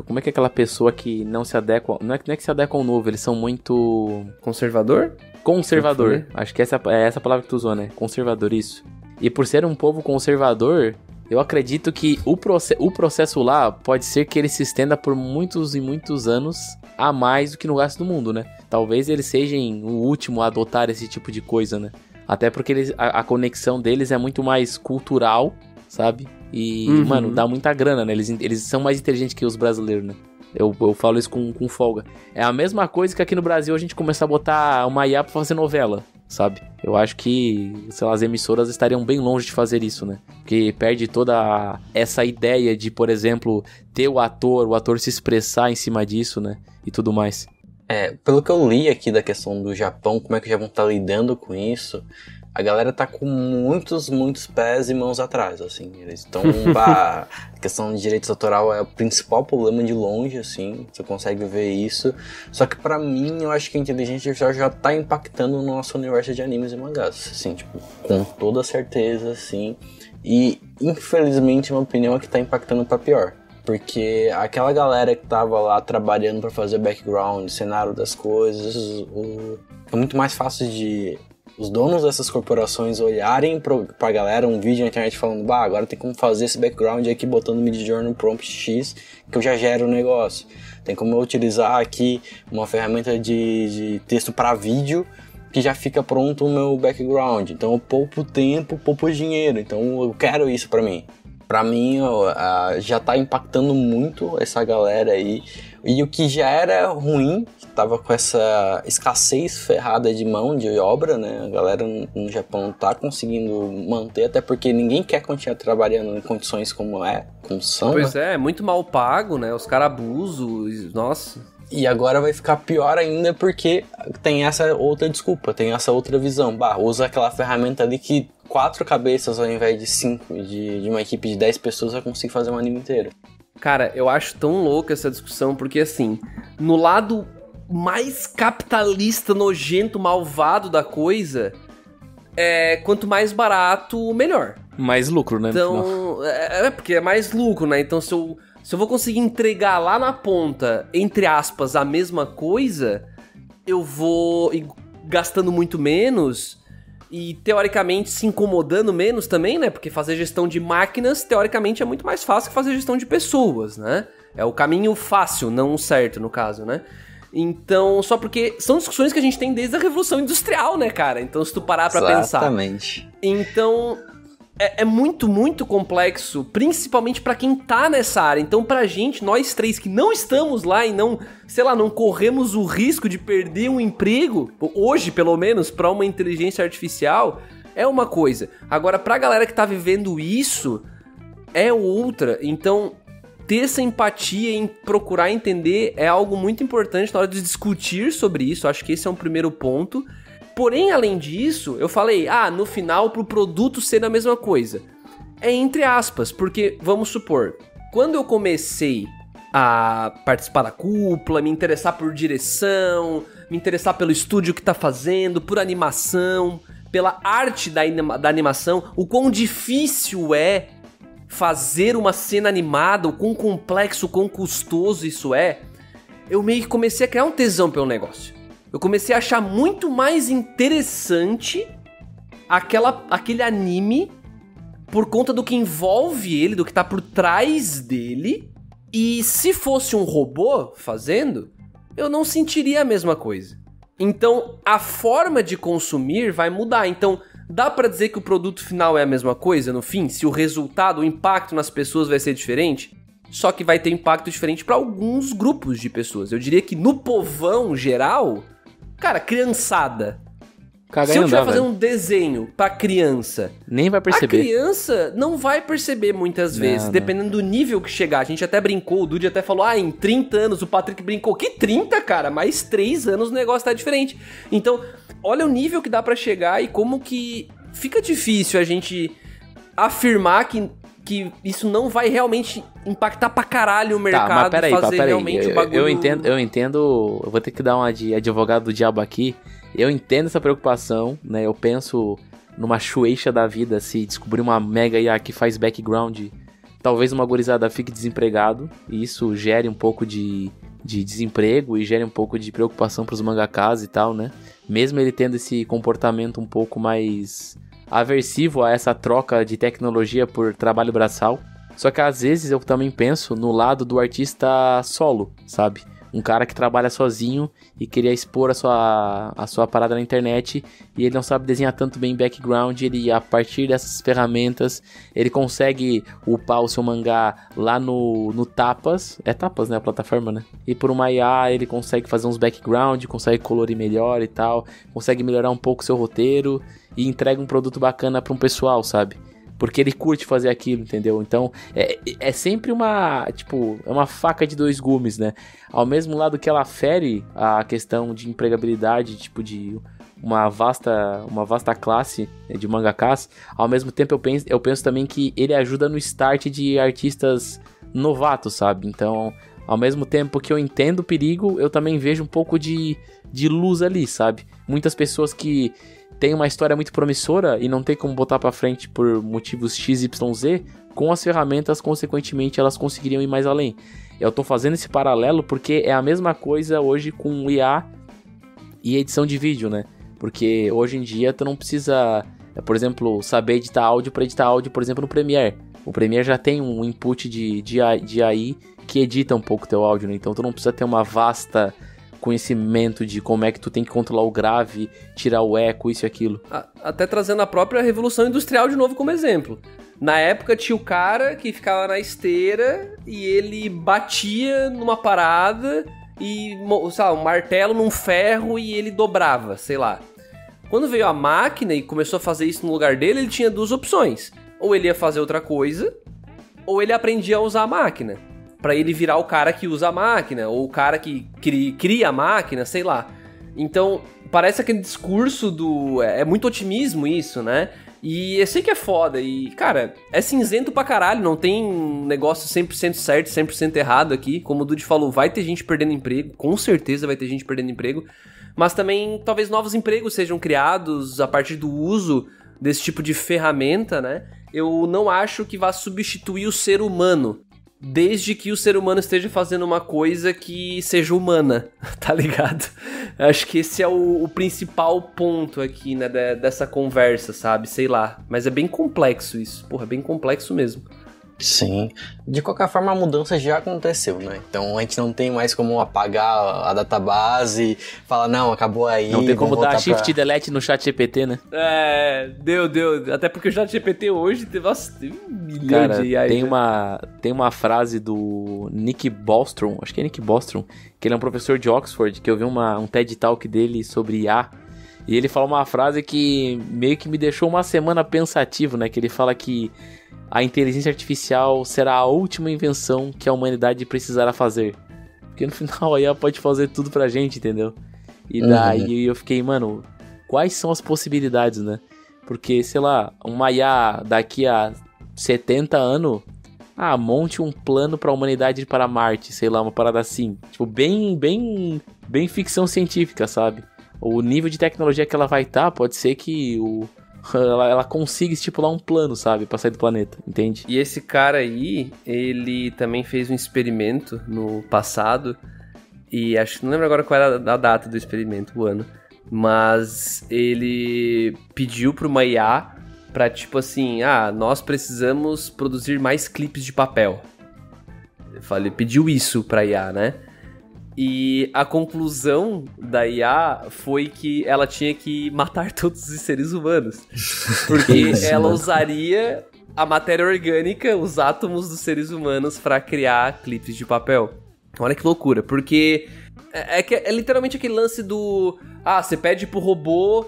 Como é que é aquela pessoa que não se adequa... Não é que se adequa ao novo, eles são muito... Conservador? Conservador. Acho que essa é essa palavra que tu usou, né? Conservador, isso. E por ser um povo conservador, eu acredito que o processo lá pode ser que ele se estenda por muitos e muitos anos a mais do que no resto do mundo, né? Talvez eles sejam o último a adotar esse tipo de coisa, né? Até porque a conexão deles é muito mais cultural, sabe? E, mano, dá muita grana, né? Eles são mais inteligentes que os brasileiros, né? Eu falo isso com folga. É a mesma coisa que aqui no Brasil a gente começar a botar uma IA pra fazer novela, sabe? Eu acho que, sei lá, as emissoras estariam bem longe de fazer isso, né? Porque perde toda essa ideia de, por exemplo, ter o ator se expressar em cima disso, né? E tudo mais. Pelo que eu li aqui da questão do Japão, como é que o Japão tá lidando com isso, a galera tá com muitos pés e mãos atrás, assim. Eles estão... a questão de direitos autorais é o principal problema de longe, assim. Você consegue ver isso. Só que pra mim, eu acho que a inteligência artificial já tá impactando no nosso universo de animes e mangás. Assim, tipo, com toda certeza, assim. E, infelizmente, a minha opinião é que tá impactando pra pior. Porque aquela galera que tava lá trabalhando pra fazer background, cenário das coisas, é muito mais fácil de... os donos dessas corporações olharem pra galera um vídeo na internet falando, agora tem como fazer esse background aqui botando Midjourney prompt X, que eu já gero o negócio. Tem como eu utilizar aqui uma ferramenta de texto para vídeo que já fica pronto o meu background. Então eu poupo tempo, poupo dinheiro. Então eu quero isso pra mim. Pra mim, já tá impactando muito essa galera aí. E o que já era ruim, que tava com essa escassez ferrada de mão de obra, né? A galera no Japão não tá conseguindo manter, até porque ninguém quer continuar trabalhando em condições como são. Pois é muito mal pago, né? Os caras abusam, nossa... E agora vai ficar pior ainda porque tem essa outra desculpa, tem essa outra visão. Usa aquela ferramenta ali que 4 cabeças ao invés de 5, de uma equipe de 10 pessoas vai conseguir fazer um anime inteiro. Cara, eu acho tão louca essa discussão, porque assim, no lado mais capitalista, nojento, malvado da coisa, quanto mais barato, melhor. Mais lucro, né? Então, porque é mais lucro, né? Então, se eu vou conseguir entregar lá na ponta, entre aspas, a mesma coisa, eu vou gastando muito menos e, teoricamente, se incomodando menos também, né? Porque fazer gestão de máquinas, teoricamente, é muito mais fácil que fazer gestão de pessoas, né? É o caminho fácil, não o certo, no caso, né? Então, só porque são discussões que a gente tem desde a Revolução Industrial, né, cara? Então, se tu parar pra pensar... Exatamente. Então... É muito, muito complexo, principalmente pra quem tá nessa área. Então, pra gente, nós três que não estamos lá e não, sei lá, não corremos o risco de perder um emprego, hoje pelo menos, pra uma inteligência artificial, é uma coisa. Agora, pra galera que tá vivendo isso, é outra. Então, ter essa empatia em procurar entender é algo muito importante na hora de discutir sobre isso. Acho que esse é um primeiro ponto. Porém, além disso, eu falei, no final, pro produto ser a mesma coisa. É entre aspas, porque, vamos supor, quando eu comecei a participar da cúpula, me interessar por direção, me interessar pelo estúdio que tá fazendo, por animação, pela arte da animação, o quão difícil é fazer uma cena animada, o quão complexo, o quão custoso isso é, eu meio que comecei a criar um tesão pelo negócio. Eu comecei a achar muito mais interessante aquele anime por conta do que envolve ele, do que tá por trás dele. E se fosse um robô fazendo, eu não sentiria a mesma coisa. Então, a forma de consumir vai mudar. Então, dá pra dizer que o produto final é a mesma coisa no fim? Se o resultado, o impacto nas pessoas vai ser diferente? Só que vai ter impacto diferente pra alguns grupos de pessoas. Eu diria que no povão geral... Cara, criançada. Se eu estiver fazendo um desenho pra criança... Nem vai perceber. A criança não vai perceber muitas vezes, dependendo do nível que chegar. A gente até brincou, o Dude até falou, em 30 anos, o Patrick brincou. Que 30, cara? Mais 3 anos o negócio tá diferente. Então, olha o nível que dá pra chegar e como que fica difícil a gente afirmar que isso não vai realmente impactar pra caralho o mercado, mas peraí, realmente o bagulho... Eu entendo, eu vou ter que dar uma de advogado do diabo aqui, eu entendo essa preocupação, né, eu penso numa Shueisha da vida, se descobrir uma mega IA que faz background, talvez uma gurizada fique desempregado, e isso gere um pouco de desemprego e gere um pouco de preocupação pros mangakas e tal, né, mesmo ele tendo esse comportamento um pouco mais... aversivo a essa troca de tecnologia por trabalho braçal. Só que às vezes eu também penso no lado do artista solo, sabe? Um cara que trabalha sozinho e queria expor a sua parada na internet e ele não sabe desenhar tanto bem background, ele a partir dessas ferramentas, ele consegue upar o seu mangá lá no Tapas, é Tapas, né, a plataforma, né? E por uma IA ele consegue fazer uns background, consegue colorir melhor e tal, consegue melhorar um pouco o seu roteiro e entrega um produto bacana para um pessoal, sabe? Porque ele curte fazer aquilo, entendeu? Então, é sempre uma, tipo, é uma faca de dois gumes, né? Ao mesmo lado que ela fere a questão de empregabilidade, tipo, de uma vasta classe de mangakas, ao mesmo tempo eu penso também que ele ajuda no start de artistas novatos, sabe? Então, ao mesmo tempo que eu entendo o perigo, eu também vejo um pouco de luz ali, sabe? Muitas pessoas que tem uma história muito promissora e não tem como botar pra frente por motivos XYZ, com as ferramentas, consequentemente, elas conseguiriam ir mais além. Eu tô fazendo esse paralelo porque é a mesma coisa hoje com IA e edição de vídeo, né? Porque hoje em dia tu não precisa, por exemplo, saber editar áudio para editar áudio, por exemplo, no Premiere. O Premiere já tem um input de AI que edita um pouco teu áudio, né? Então tu não precisa ter uma vasta conhecimento de como é que tu tem que controlar o grave, tirar o eco, isso e aquilo. Até trazendo a própria Revolução Industrial de novo como exemplo. Na época tinha o cara que ficava na esteira e ele batia numa parada e, sei lá, um martelo num ferro e ele dobrava, sei lá. Quando veio a máquina e começou a fazer isso no lugar dele, ele tinha duas opções. Ou ele ia fazer outra coisa, ou ele aprendia a usar a máquina. Pra ele virar o cara que usa a máquina, ou o cara que cria a máquina, sei lá. Então, parece aquele discurso do... É muito otimismo isso, né? E eu sei que é foda, e, cara, é cinzento pra caralho, não tem um negócio 100% certo, 100% errado aqui. Como o Dude falou, vai ter gente perdendo emprego, com certeza vai ter gente perdendo emprego. Mas também, talvez novos empregos sejam criados a partir do uso desse tipo de ferramenta, né? Eu não acho que vá substituir o ser humano. desde que o ser humano esteja fazendo uma coisa que seja humana, tá ligado? Acho que esse é o principal ponto aqui, né, dessa conversa, sabe? Sei lá, mas é bem complexo isso, porra, é bem complexo mesmo. Sim. De qualquer forma, a mudança já aconteceu, né? Então a gente não tem mais como apagar a database, falar, não, acabou aí. Não tem como dar shift e delete no chat GPT, né? Deu. Até porque o chat GPT hoje tem um milhão Cara, de AI. tem uma frase do Nick Bostrom, acho que é Nick Bostrom, que ele é um professor de Oxford, que eu vi um TED Talk dele sobre IA. E ele fala uma frase que meio que me deixou uma semana pensativo, né? Que ele fala que a inteligência artificial será a última invenção que a humanidade precisará fazer. Porque no final a IA pode fazer tudo pra gente, entendeu? E daí eu fiquei, mano, quais são as possibilidades, né? Porque, sei lá, uma IA daqui a 70 anos, monte um plano pra humanidade ir para Marte, sei lá, uma parada assim. Tipo, bem ficção científica, sabe? O nível de tecnologia que ela vai estar, pode ser que ela consiga estipular um plano, sabe? Pra sair do planeta, entende? E esse cara aí, ele também fez um experimento no passado, e acho que não lembro agora qual era a data do experimento, o ano, mas ele pediu pra uma IA pra, tipo assim, nós precisamos produzir mais clipes de papel. Ele pediu isso pra IA, né? E a conclusão da IA foi que ela tinha que matar todos os seres humanos. Porque ela usaria a matéria orgânica, os átomos dos seres humanos, pra criar clipes de papel. Olha que loucura, porque é literalmente aquele lance do... você pede pro robô...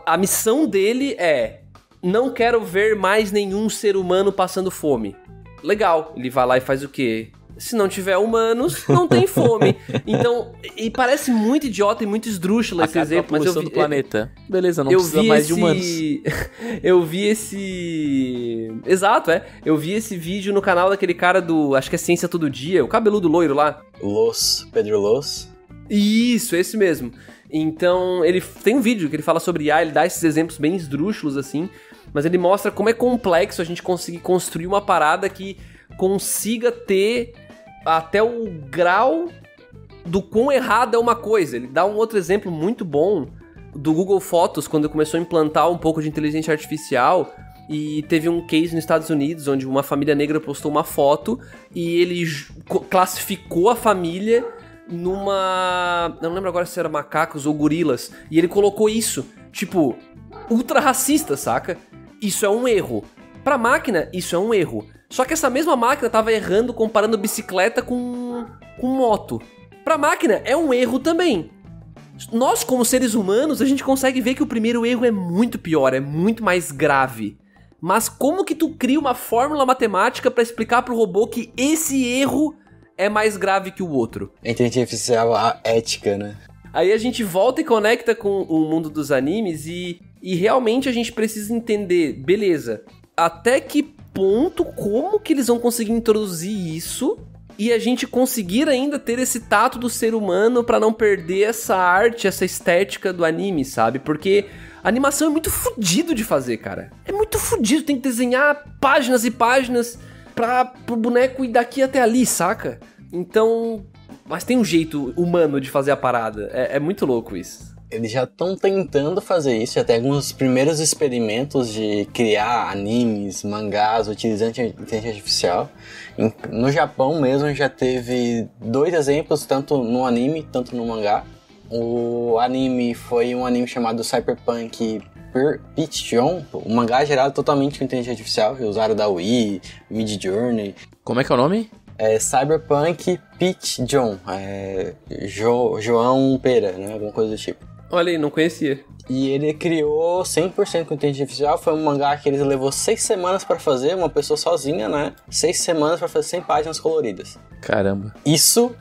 A missão dele é... Não quero ver mais nenhum ser humano passando fome. Legal, ele vai lá e faz o quê? Se não tiver humanos, não tem fome. Então, e parece muito idiota e muito esdrúxulo esse exemplo, mas do planeta. Beleza, não precisa mais de humanos. Eu vi esse... Exato, eu vi esse vídeo no canal daquele cara do... Acho que é Ciência Todo Dia, o cabeludo loiro lá. Pedro Loss. Isso, esse mesmo. Então, ele tem um vídeo que ele fala sobre IA, ele dá esses exemplos bem esdrúxulos, assim, mas ele mostra como é complexo a gente conseguir construir uma parada que consiga ter até o grau do quão errada é uma coisa. Ele dá um outro exemplo muito bom do Google Fotos, quando começou a implantar um pouco de inteligência artificial, e teve um case nos Estados Unidos, onde uma família negra postou uma foto, e ele classificou a família numa... Eu não lembro agora se era macacos ou gorilas, e ele colocou isso, tipo, ultra racista, saca? Isso é um erro. Pra máquina, isso é um erro. Só que essa mesma máquina tava errando comparando bicicleta com moto. Pra máquina, é um erro também. Nós, como seres humanos, a gente consegue ver que o primeiro erro é muito pior, é muito mais grave. Mas como que tu cria uma fórmula matemática pra explicar pro robô que esse erro é mais grave que o outro? A inteligência artificial, a ética, né? Aí a gente volta e conecta com o mundo dos animes e realmente a gente precisa entender, beleza, até que ponto, como que eles vão conseguir introduzir isso e a gente conseguir ainda ter esse tato do ser humano pra não perder essa arte, essa estética do anime, sabe? Porque a animação é muito fodido de fazer, cara. É muito fodido, tem que desenhar páginas e páginas pro boneco ir daqui até ali, saca? Então... Mas tem um jeito humano de fazer a parada. É muito louco isso. Eles já estão tentando fazer isso, já tem alguns primeiros experimentos de criar animes, mangás utilizando inteligência artificial. No Japão mesmo já teve 2 exemplos, tanto no anime, tanto no mangá. O anime foi um anime chamado Cyberpunk Pitch-John. O mangá é gerado totalmente com inteligência artificial, usaram da Wii, Midjourney. Como é que é o nome? É Cyberpunk Pitch-John. João Pera, né? Alguma coisa do tipo. Olha aí, não conhecia. E ele criou 100% com inteligência artificial. Foi um mangá que ele levou 6 semanas pra fazer, uma pessoa sozinha, né? 6 semanas pra fazer 100 páginas coloridas. Caramba. Isso,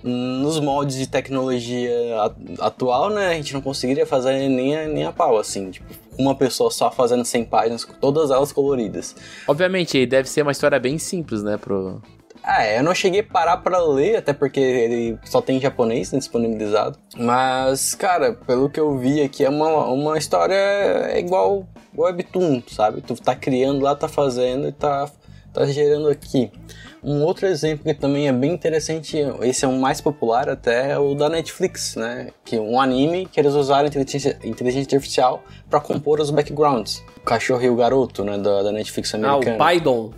nos moldes de tecnologia atual, né? A gente não conseguiria fazer nem a pau, assim. Tipo, uma pessoa só fazendo 100 páginas, todas elas coloridas. Obviamente, deve ser uma história bem simples, né? Eu não cheguei a parar pra ler, até porque ele só tem em japonês, né, disponibilizado. Mas, cara, pelo que eu vi aqui, é uma história igual Webtoon, sabe? Tu tá criando lá, tá fazendo e tá Tá gerando aqui. Um outro exemplo que também é bem interessante, esse é o mais popular até, é o da Netflix, né? Que um anime que eles usaram inteligência artificial para compor os backgrounds. O Cachorro e o Garoto, né? Da Netflix americana. O Python.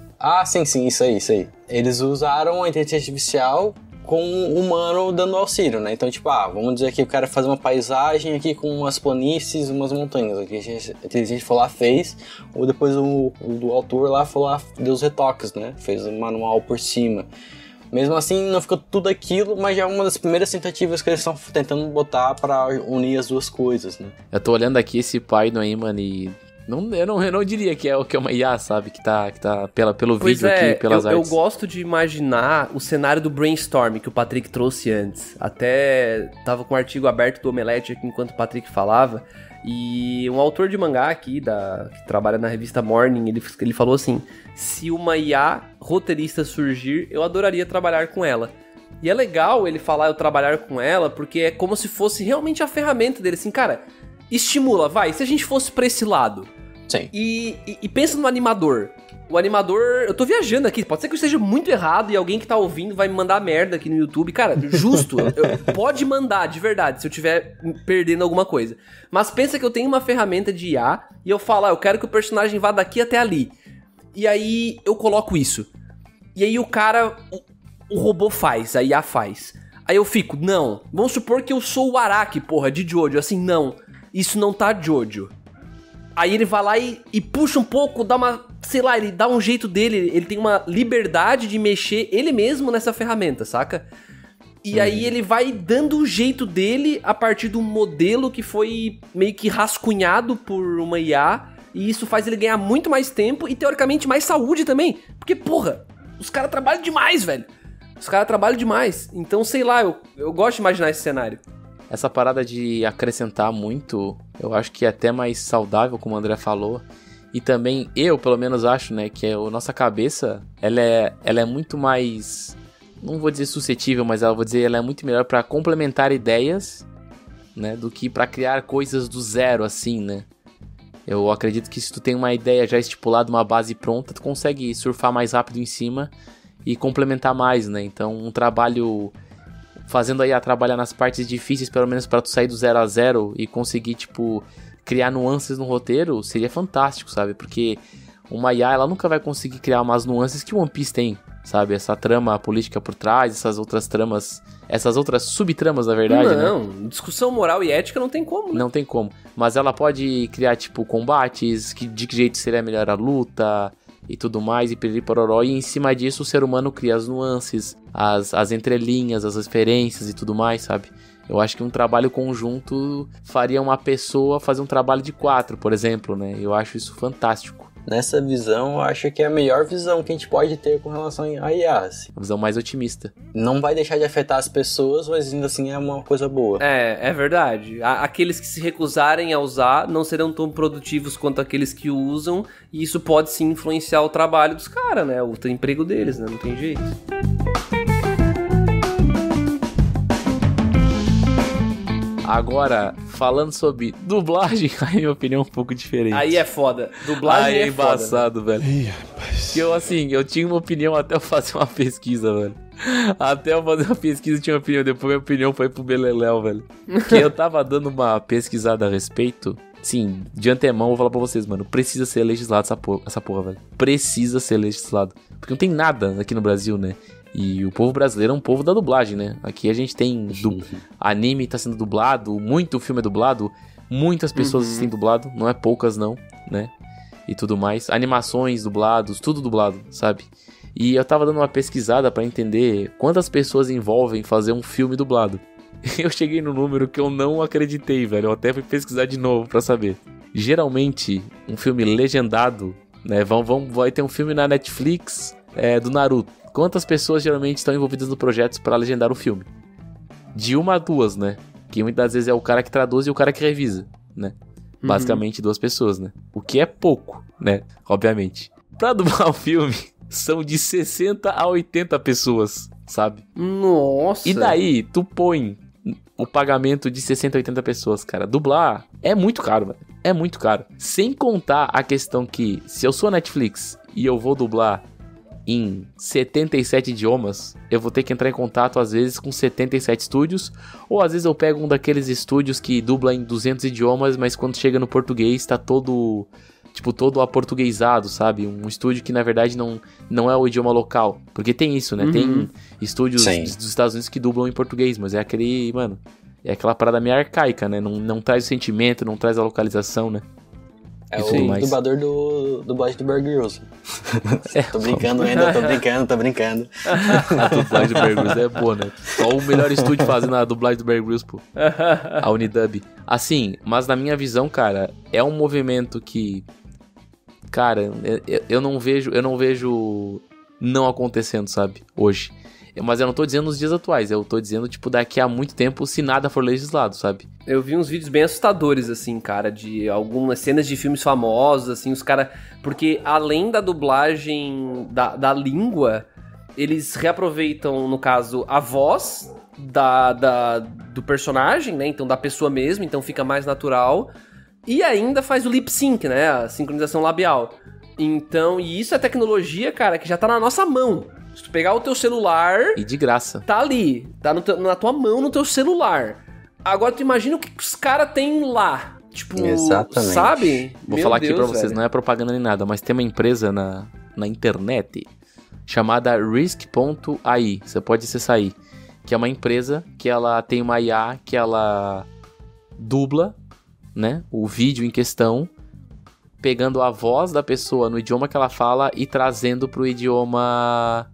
Sim, isso aí. Eles usaram a inteligência artificial com um humano dando auxílio, né? Então, tipo, vamos dizer que o cara faz uma paisagem aqui com umas planícies, umas montanhas. A inteligência foi lá, fez, ou depois o autor lá foi lá, deu os retoques, né? Fez um manual por cima. Mesmo assim, não ficou tudo aquilo, mas já é uma das primeiras tentativas que eles estão tentando botar para unir as duas coisas, né? Eu tô olhando aqui esse Python aí, mano, e... Eu não diria que é uma IA, sabe? Que tá pelo vídeo aqui, pelas artes. Eu gosto de imaginar o cenário do brainstorm que o Patrick trouxe antes. Até tava com um artigo aberto do Omelete aqui enquanto o Patrick falava. E um autor de mangá aqui, que trabalha na revista Morning, ele falou assim: se uma IA roteirista surgir, eu adoraria trabalhar com ela. E é legal ele falar eu trabalhar com ela, porque é como se fosse realmente a ferramenta dele, assim, cara... Estimula, se a gente fosse pra esse lado. Sim. E pensa no animador. O animador... Eu tô viajando aqui, pode ser que eu esteja muito errado e alguém que tá ouvindo vai me mandar merda aqui no YouTube. Cara, justo. Pode mandar, de verdade, se eu estiver perdendo alguma coisa. Mas pensa que eu tenho uma ferramenta de IA e eu falo, eu quero que o personagem vá daqui até ali. E aí eu coloco isso. E aí o cara... O robô faz, a IA faz. Aí eu fico, não. Vamos supor que eu sou o Araki, porra, de Jojo. Assim, não. Isso não tá Jojo. Aí ele vai lá e puxa um pouco, dá uma... Sei lá, ele dá um jeito dele. Ele tem uma liberdade de mexer ele mesmo nessa ferramenta, saca? E aí ele vai dando o jeito dele a partir de um modelo que foi meio que rascunhado por uma IA. E isso faz ele ganhar muito mais tempo e, teoricamente, mais saúde também. Porque, porra, os caras trabalham demais, velho. Os caras trabalham demais. Então, sei lá, eu gosto de imaginar esse cenário. Essa parada de acrescentar muito, eu acho que é até mais saudável, como o André falou. E também, eu pelo menos acho, né, que a nossa cabeça, ela é muito mais, não vou dizer suscetível, mas ela é muito melhor para complementar ideias, né, do que para criar coisas do zero, assim, né. Eu acredito que se tu tem uma ideia já estipulada, uma base pronta, tu consegue surfar mais rápido em cima e complementar mais, né. Então, um trabalho... Fazendo aí a trabalhar nas partes difíceis, pelo menos pra tu sair do 0 a 0 e conseguir, tipo, criar nuances no roteiro, seria fantástico, sabe? Porque uma IA, ela nunca vai conseguir criar umas nuances que o One Piece tem, sabe? Essa trama política por trás, essas outras tramas, essas outras subtramas, na verdade, Não, discussão moral e ética não tem como, né? Não tem como. Mas ela pode criar, tipo, combates, de que jeito seria melhor a luta... e tudo mais, e piriri pororó, e em cima disso o ser humano cria as nuances, as entrelinhas, as referências e tudo mais, sabe? Eu acho que um trabalho conjunto faria uma pessoa fazer um trabalho de 4, por exemplo, né? Eu acho isso fantástico. Nessa visão, eu acho que é a melhor visão que a gente pode ter com relação a IA. Uma visão mais otimista. Não vai deixar de afetar as pessoas, mas ainda assim é uma coisa boa. É verdade. Aqueles que se recusarem a usar não serão tão produtivos quanto aqueles que o usam, e isso pode sim influenciar o trabalho dos caras, né? O emprego deles, né? Não tem jeito. Agora, falando sobre dublagem, aí minha opinião é um pouco diferente. Aí é foda. Dublagem é embaçado, foda, velho. Ih, rapaz. Que eu tinha uma opinião até eu fazer uma pesquisa, velho. Até eu fazer uma pesquisa eu tinha uma opinião, depois minha opinião foi pro beleléu, velho. Porque eu tava dando uma pesquisada a respeito. Sim, de antemão eu vou falar pra vocês, mano, precisa ser legislado essa porra, velho. Precisa ser legislado. Porque não tem nada aqui no Brasil, né? E o povo brasileiro é um povo da dublagem, né? Aqui a gente tem anime tá sendo dublado, muito filme é dublado, muitas pessoas assistem dublado, não é poucas não, né? E tudo mais. Animações dublados, tudo dublado, sabe? E eu tava dando uma pesquisada pra entender quantas pessoas envolvem fazer um filme dublado. Eu cheguei no número que eu não acreditei, velho. Eu até fui pesquisar de novo pra saber. Geralmente, um filme legendado, né? Vai ter um filme na Netflix do Naruto. Quantas pessoas geralmente estão envolvidas no projeto para legendar o filme? De 1 a 2, né? Que muitas vezes é o cara que traduz e o cara que revisa, né? Basicamente 2 pessoas, né? O que é pouco, né? Obviamente. Pra dublar um filme, são de 60 a 80 pessoas, sabe? Nossa! E daí, tu põe o pagamento de 60 a 80 pessoas, cara. Dublar é muito caro, velho. É muito caro. Sem contar a questão que, se eu sou a Netflix e eu vou dublar em 77 idiomas, eu vou ter que entrar em contato, às vezes, com 77 estúdios, ou às vezes eu pego um daqueles estúdios que dubla em 200 idiomas, mas quando chega no português tá todo aportuguesado, sabe? Um estúdio que, na verdade, não é o idioma local. Porque tem isso, né? Tem estúdios dos Estados Unidos que dublam em português, mas é aquele, mano, é aquela parada meio arcaica, né? Não traz o sentimento, não traz a localização, né? É o dublador do dublagem do Bear Grylls. Tô brincando ainda, tô brincando. A dublagem do Bear Grylls é boa, né? Só o melhor estúdio fazendo a dublagem do Bear Grylls, pô. A Unidub. Assim, mas na minha visão, cara, é um movimento que... Cara, eu não vejo não acontecendo, sabe? Hoje. Mas eu não tô dizendo nos dias atuais, eu tô dizendo, tipo, daqui a muito tempo, se nada for legislado, sabe? Eu vi uns vídeos bem assustadores, assim, cara, de algumas cenas de filmes famosos, assim, os caras... Porque além da dublagem da língua, eles reaproveitam, no caso, a voz do personagem, né? Então, da pessoa mesmo, então fica mais natural. E ainda faz o lip sync, né? A sincronização labial. Então, e isso é tecnologia, cara, que já tá na nossa mão. Se tu pegar o teu celular... E de graça. Tá ali. Tá na tua mão, no teu celular. Agora tu imagina o que os caras têm lá. Tipo, exatamente. Sabe? Vou falar aqui pra vocês, não é propaganda nem nada, mas tem uma empresa na internet chamada Risk.ai. Você pode acessar aí. Que é uma empresa que ela tem uma IA que ela dubla, né, o vídeo em questão, pegando a voz da pessoa no idioma que ela fala e trazendo pro idioma...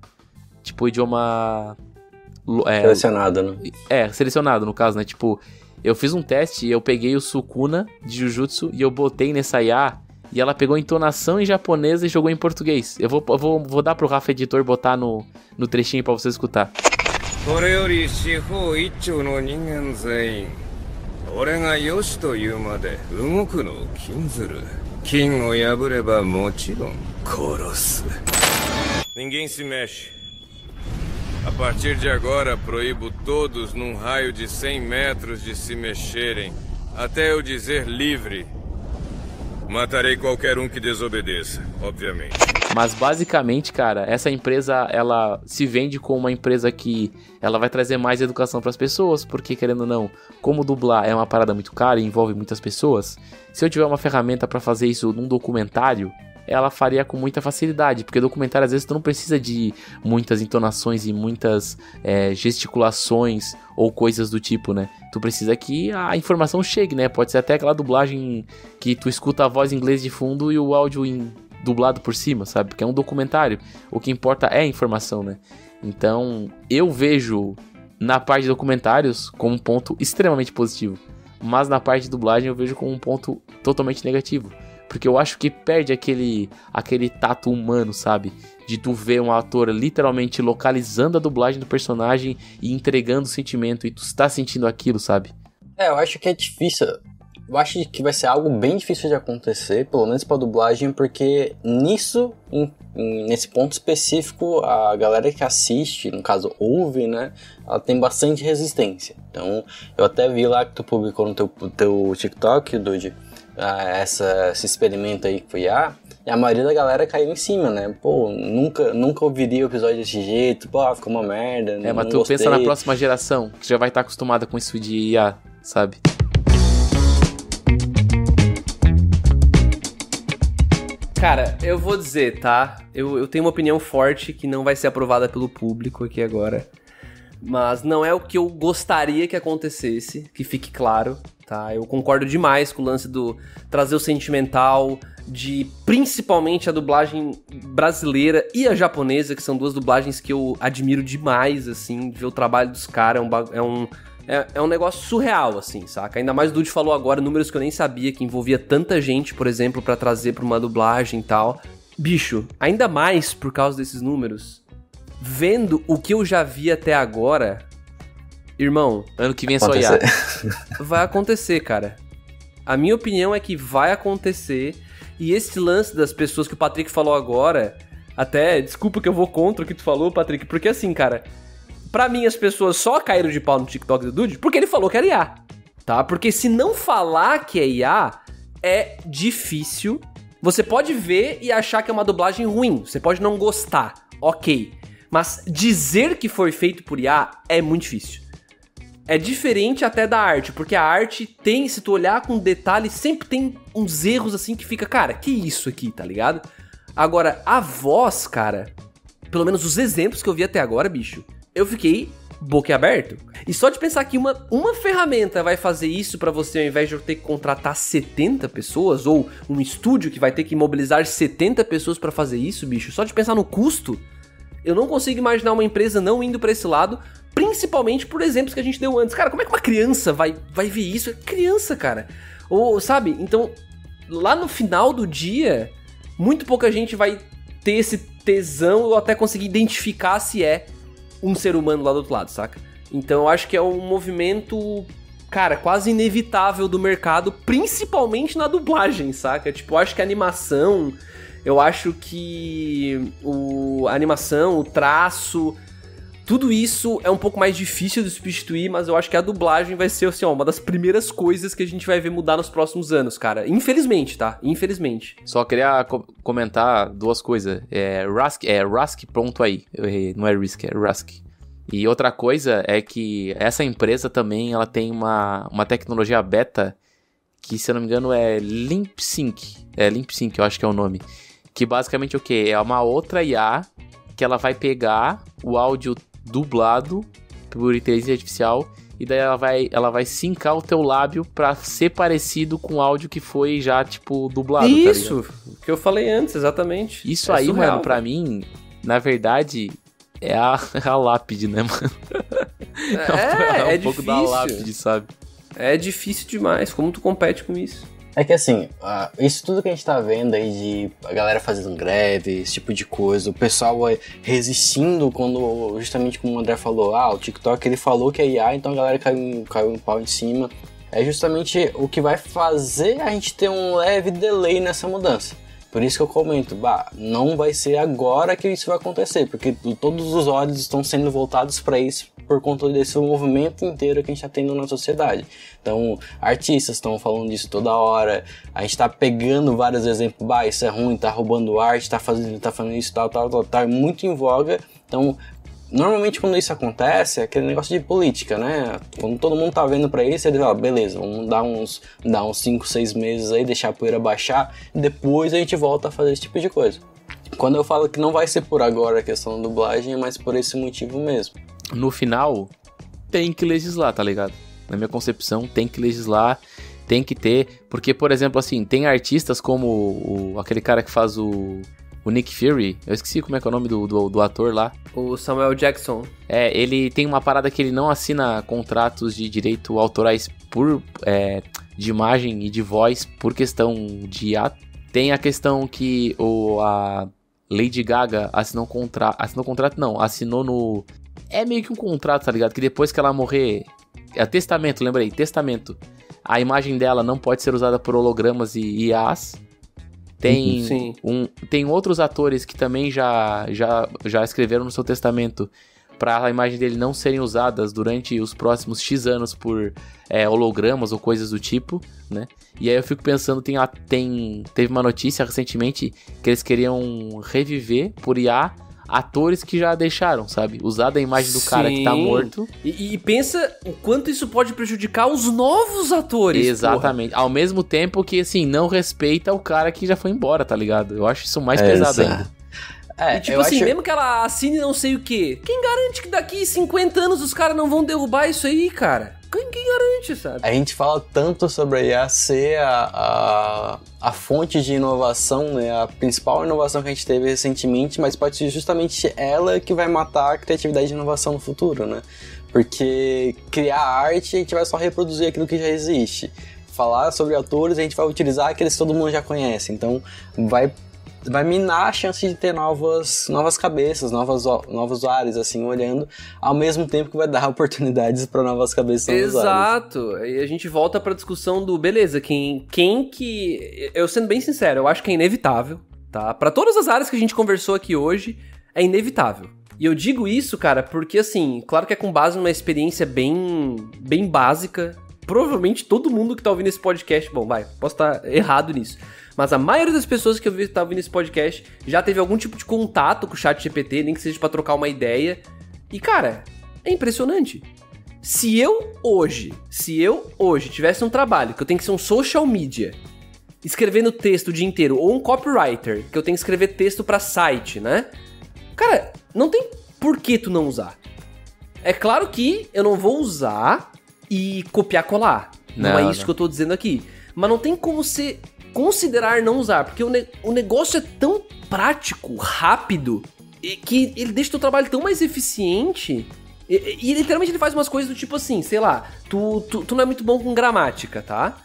Tipo, idioma... selecionado, né? Selecionado, no caso, né? Tipo, eu fiz um teste e eu peguei o Sukuna de Jujutsu e eu botei nessa IA e ela pegou entonação em japonês e jogou em português. Eu vou dar pro Rafa Editor botar no trechinho pra você escutar. 俺がよしというまで動くのを禁ずる。禁を破ればもちろん殺す。Ninguém se mexe. A partir de agora, proíbo todos num raio de 100 metros de se mexerem, até eu dizer livre. Matarei qualquer um que desobedeça, obviamente. Mas basicamente, cara, essa empresa, ela se vende como uma empresa que ela vai trazer mais educação para as pessoas, porque querendo ou não, como dublar é uma parada muito cara e envolve muitas pessoas, se eu tiver uma ferramenta para fazer isso num documentário, ela faria com muita facilidade, porque documentário às vezes tu não precisa de muitas entonações e muitas gesticulações ou coisas do tipo, né? Tu precisa que a informação chegue, né? Pode ser até aquela dublagem que tu escuta a voz em inglês de fundo e o áudio dublado por cima, sabe? Porque é um documentário, o que importa é a informação, né? Então, eu vejo na parte de documentários como um ponto extremamente positivo, mas na parte de dublagem eu vejo como um ponto totalmente negativo. Porque eu acho que perde aquele tato humano, sabe? De tu ver um ator literalmente localizando a dublagem do personagem e entregando o sentimento. E tu está sentindo aquilo, sabe? Eu acho que é difícil. Eu acho que vai ser algo bem difícil de acontecer, pelo menos pra dublagem, porque nesse ponto específico, a galera que assiste, no caso ouve, né? Ela tem bastante resistência. Então, eu até vi lá que tu publicou no teu TikTok, Dude, esse experimento aí que foi e a maioria da galera caiu em cima, né? Pô, nunca ouviria o episódio desse jeito, pô, ficou uma merda, mas tu pensa na próxima geração, que já vai estar acostumada com isso de IA, sabe? Cara, eu vou dizer, tá? Eu tenho uma opinião forte que não vai ser aprovada pelo público aqui agora, mas não é o que eu gostaria que acontecesse, que fique claro. Tá, eu concordo demais com o lance do trazer o sentimental, de principalmente a dublagem brasileira e a japonesa, que são duas dublagens que eu admiro demais, assim, de ver o trabalho dos caras, é um negócio surreal, assim, saca? Ainda mais o Dude falou agora, números que eu nem sabia, que envolvia tanta gente, por exemplo, pra trazer pra uma dublagem e tal. Bicho, ainda mais por causa desses números, vendo o que eu já vi até agora... Irmão, ano que vem é só IA. Vai acontecer, cara. A minha opinião é que vai acontecer. E esse lance das pessoas que o Patrick falou agora, até, desculpa que eu vou contra o que tu falou, Patrick, porque assim, cara, pra mim as pessoas só caíram de pau no TikTok do Dude porque ele falou que era IA, tá? Porque se não falar que é IA, é difícil Você pode ver e achar que é uma dublagem ruim, você pode não gostar, ok. Mas dizer que foi feito por IA é muito difícil. É diferente até da arte, porque a arte tem, se tu olhar com detalhe, sempre tem uns erros assim que fica, cara, que isso aqui, tá ligado? Agora, a voz, cara, pelo menos os exemplos que eu vi até agora, bicho, eu fiquei boquiaberto. E só de pensar que uma ferramenta vai fazer isso pra você, ao invés de eu ter que contratar 70 pessoas, ou um estúdio que vai ter que mobilizar 70 pessoas pra fazer isso, bicho, só de pensar no custo, eu não consigo imaginar uma empresa não indo pra esse lado, principalmente por exemplos que a gente deu antes. Cara, como é que uma criança vai ver isso? É criança, cara. Ou, sabe? Então, lá no final do dia, muito pouca gente vai ter esse tesão ou até conseguir identificar se é um ser humano lá do outro lado, saca? Então, eu acho que é um movimento, cara, quase inevitável do mercado, principalmente na dublagem, saca? Tipo, eu acho que a animação, eu acho que a animação, o traço, tudo isso é um pouco mais difícil de substituir, mas eu acho que a dublagem vai ser, assim, ó, uma das primeiras coisas que a gente vai ver mudar nos próximos anos, cara. Infelizmente, tá? Infelizmente. Só queria comentar duas coisas. Rask pronto aí. Eu errei, não é Risk, é Rask. E outra coisa é que essa empresa também, ela tem uma tecnologia beta que, se eu não me engano, é LimpSync. É LimpSync, eu acho que é o nome. Que basicamente o quê? É uma outra IA que ela vai pegar o áudio dublado por inteligência artificial e daí ela vai sincar o teu lábio pra ser parecido com o áudio que foi já, tipo, dublado. Isso, tá, que eu falei antes, exatamente. Isso aí, surreal, mano, pra mim, na verdade, é a lápide, né, mano? É um pouco difícil. Da lápide, sabe? É difícil demais, como tu compete com isso? É que assim, isso tudo que a gente tá vendo aí de a galera fazendo greve, esse tipo de coisa, o pessoal resistindo quando, justamente como o André falou, o TikTok ele falou que é IA, então a galera caiu um pau em cima. É justamente o que vai fazer a gente ter um leve delay nessa mudança. Por isso que eu comento, não vai ser agora que isso vai acontecer, porque todos os olhos estão sendo voltados para isso por conta desse movimento inteiro que a gente está tendo na sociedade. Então, artistas estão falando disso toda hora, a gente está pegando vários exemplos, isso é ruim, tá roubando arte, tá fazendo isso, tal, é muito em voga. Então, normalmente quando isso acontece, é aquele negócio de política, né? Quando todo mundo tá vendo pra isso, eles falam, beleza, vamos dar uns 5, 6 meses aí, deixar a poeira baixar, e depois a gente volta a fazer esse tipo de coisa. Quando eu falo que não vai ser por agora a questão da dublagem, é mais por esse motivo mesmo. No final, tem que legislar, tá ligado? Na minha concepção, tem que legislar, tem que ter, porque, por exemplo, assim, tem artistas como aquele cara que faz o Nick Fury, eu esqueci como é que é o nome do ator lá. O Samuel Jackson. Ele tem uma parada que ele não assina contratos de direito autorais de imagem e de voz por questão de ato. Tem a questão que a Lady Gaga assinou no... É meio que um contrato, tá ligado? Que depois que ela morrer... É testamento, lembrei, testamento. A imagem dela não pode ser usada por hologramas e IAs. Tem outros atores que também já escreveram no seu testamento para a imagem dele não serem usadas durante os próximos X anos por hologramas ou coisas do tipo, né? E aí eu fico pensando, teve uma notícia recentemente que eles queriam reviver por IA atores que já deixaram, sabe? Usar a imagem do cara que tá morto. E pensa o quanto isso pode prejudicar os novos atores. Exatamente. Porra. Ao mesmo tempo que, assim, não respeita o cara que já foi embora, tá ligado? Eu acho isso mais pesado ainda. E tipo assim, mesmo que ela assine não sei o quê, quem garante que daqui 50 anos os caras não vão derrubar isso aí, cara? Quem garante, sabe? A gente fala tanto sobre a IA ser a fonte de inovação, né? A principal inovação que a gente teve recentemente, mas pode ser justamente ela que vai matar a criatividade de inovação no futuro, né? Porque criar arte, a gente vai só reproduzir aquilo que já existe. Falar sobre autores, a gente vai utilizar aqueles que todo mundo já conhece. Então, vai minar a chance de ter novas cabeças, novos usuários, assim, olhando, ao mesmo tempo que vai dar oportunidades para novas cabeças. Exato, e a gente volta pra discussão do, beleza, quem que... Eu sendo bem sincero, eu acho que é inevitável, tá? Pra todas as áreas que a gente conversou aqui hoje, é inevitável. E eu digo isso, cara, porque, assim, claro que é com base numa experiência bem básica. Provavelmente todo mundo que tá ouvindo esse podcast, posso estar errado nisso, mas a maioria das pessoas que eu vi que tá ouvindo esse podcast já teve algum tipo de contato com o ChatGPT, nem que seja pra trocar uma ideia. E, cara, é impressionante. Se eu hoje tivesse um trabalho que eu tenho que ser um social media, escrevendo texto o dia inteiro, ou um copywriter, que eu tenho que escrever texto pra site, né? Cara, não tem por que tu não usar. É claro que eu não vou usar e copiar-colar. Não é isso que eu tô dizendo aqui. Mas não tem como você considerar não usar, porque o negócio é tão prático, rápido, que ele deixa o teu trabalho tão mais eficiente. E literalmente ele faz umas coisas do tipo assim, sei lá, tu não é muito bom com gramática, tá?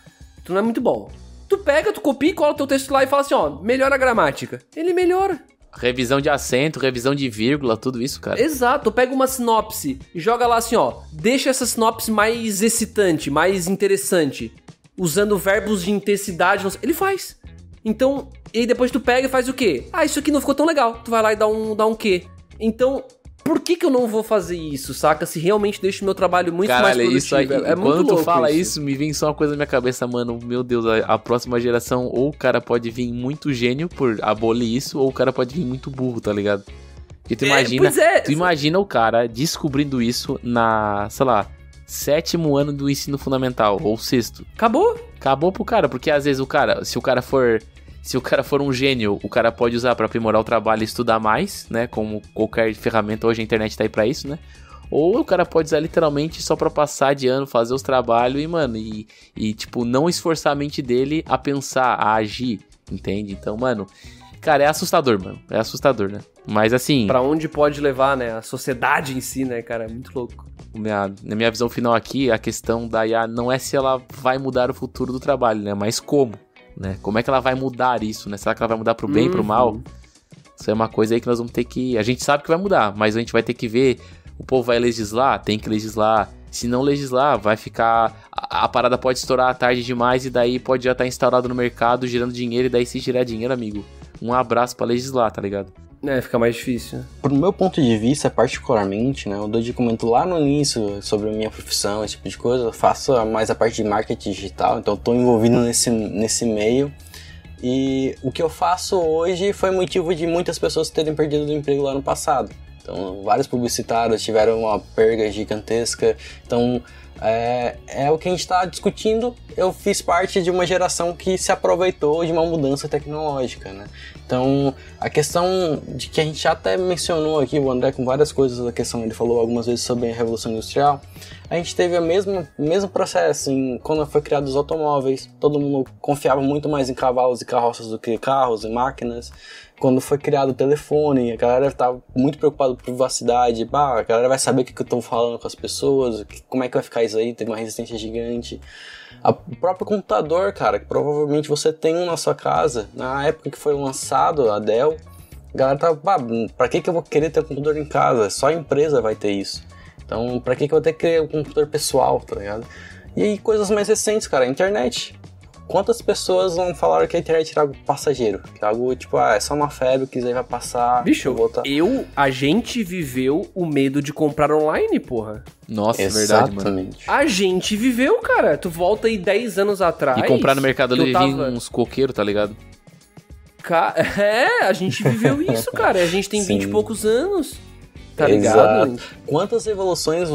Tu não é muito bom. Tu pega, tu copia e cola o teu texto lá e fala assim, ó, melhora a gramática. Ele melhora. Revisão de acento, revisão de vírgula, tudo isso, cara. Exato, pega uma sinopse e joga lá assim, ó, deixa essa sinopse mais excitante, mais interessante, usando verbos de intensidade, ele faz. Então, e depois tu pega e faz o quê? Ah, isso aqui não ficou tão legal, tu vai lá e dá um quê? Então, por que eu não vou fazer isso, saca? Se realmente deixa o meu trabalho muito mais produtivo. Isso aí, é muito quando louco tu fala isso, me vem só uma coisa na minha cabeça, mano. Meu Deus, a próxima geração, ou o cara pode vir muito gênio por abolir isso, ou o cara pode vir muito burro, tá ligado? Porque tu imagina, tu imagina o cara descobrindo isso na, sei lá, 7º ano do ensino fundamental, ou 6º. Acabou pro cara, porque às vezes se o cara for um gênio, o cara pode usar pra aprimorar o trabalho e estudar mais, né? Como qualquer ferramenta, hoje a internet tá aí pra isso, né? Ou o cara pode usar literalmente só pra passar de ano, fazer os trabalhos e, mano, tipo, não esforçar a mente dele a pensar, a agir, entende? Então, mano, cara, é assustador, mano. É assustador, né? Mas assim... Pra onde pode levar, né? A sociedade em si, né, cara? É muito louco. Na minha visão final aqui, a questão da IA não é se ela vai mudar o futuro do trabalho, né? Mas como? Né? Como é que ela vai mudar isso, né? Será que ela vai mudar pro bem, pro mal? Isso é uma coisa aí que nós vamos ter que... A gente sabe que vai mudar, mas a gente vai ter que ver... O povo vai legislar? Tem que legislar. Se não legislar, vai ficar... A parada pode estourar tarde demais e daí pode já estar instaurado no mercado, girando dinheiro. E daí se girar dinheiro, amigo, um abraço pra legislar, tá ligado? Fica mais difícil. Pro meu ponto de vista, particularmente, né, o Dodi comentou lá no início sobre a minha profissão, esse tipo de coisa. Eu faço mais a parte de marketing digital, então tô envolvido nesse meio. E o que eu faço hoje foi motivo de muitas pessoas terem perdido o emprego lá no passado. Então, vários publicitários tiveram uma perda gigantesca. Então, é o que a gente está discutindo. Eu fiz parte de uma geração que se aproveitou de uma mudança tecnológica, né? Então, a questão de que a gente já até mencionou aqui, o André com várias coisas, a questão, ele falou algumas vezes sobre a Revolução Industrial, a gente teve o mesmo processo quando foi criado os automóveis, todo mundo confiava muito mais em cavalos e carroças do que carros e máquinas. Quando foi criado o telefone, a galera estava muito preocupada com privacidade, a galera vai saber o que eu estou falando com as pessoas, como é que vai ficar isso aí, teve uma resistência gigante. O próprio computador, cara, que provavelmente você tem um na sua casa, na época que foi lançado a Dell, a galera tava, pra que eu vou querer ter um computador em casa? Só a empresa vai ter isso. Então, pra que eu vou ter que ter um computador pessoal, tá ligado? E aí, coisas mais recentes, cara, a internet. Quantas pessoas não falaram que a internet era algo passageiro? Que é algo tipo, é só uma febre que isso aí vai passar. Bicho, a gente viveu o medo de comprar online, porra. Nossa, verdade, mano. A gente viveu, cara. Tu volta aí 10 anos atrás. E comprar no Mercado Livre uns coqueiros, tá ligado? A gente viveu isso, cara. A gente tem 20 e poucos anos. Tá ligado? Exato. Quantas revoluções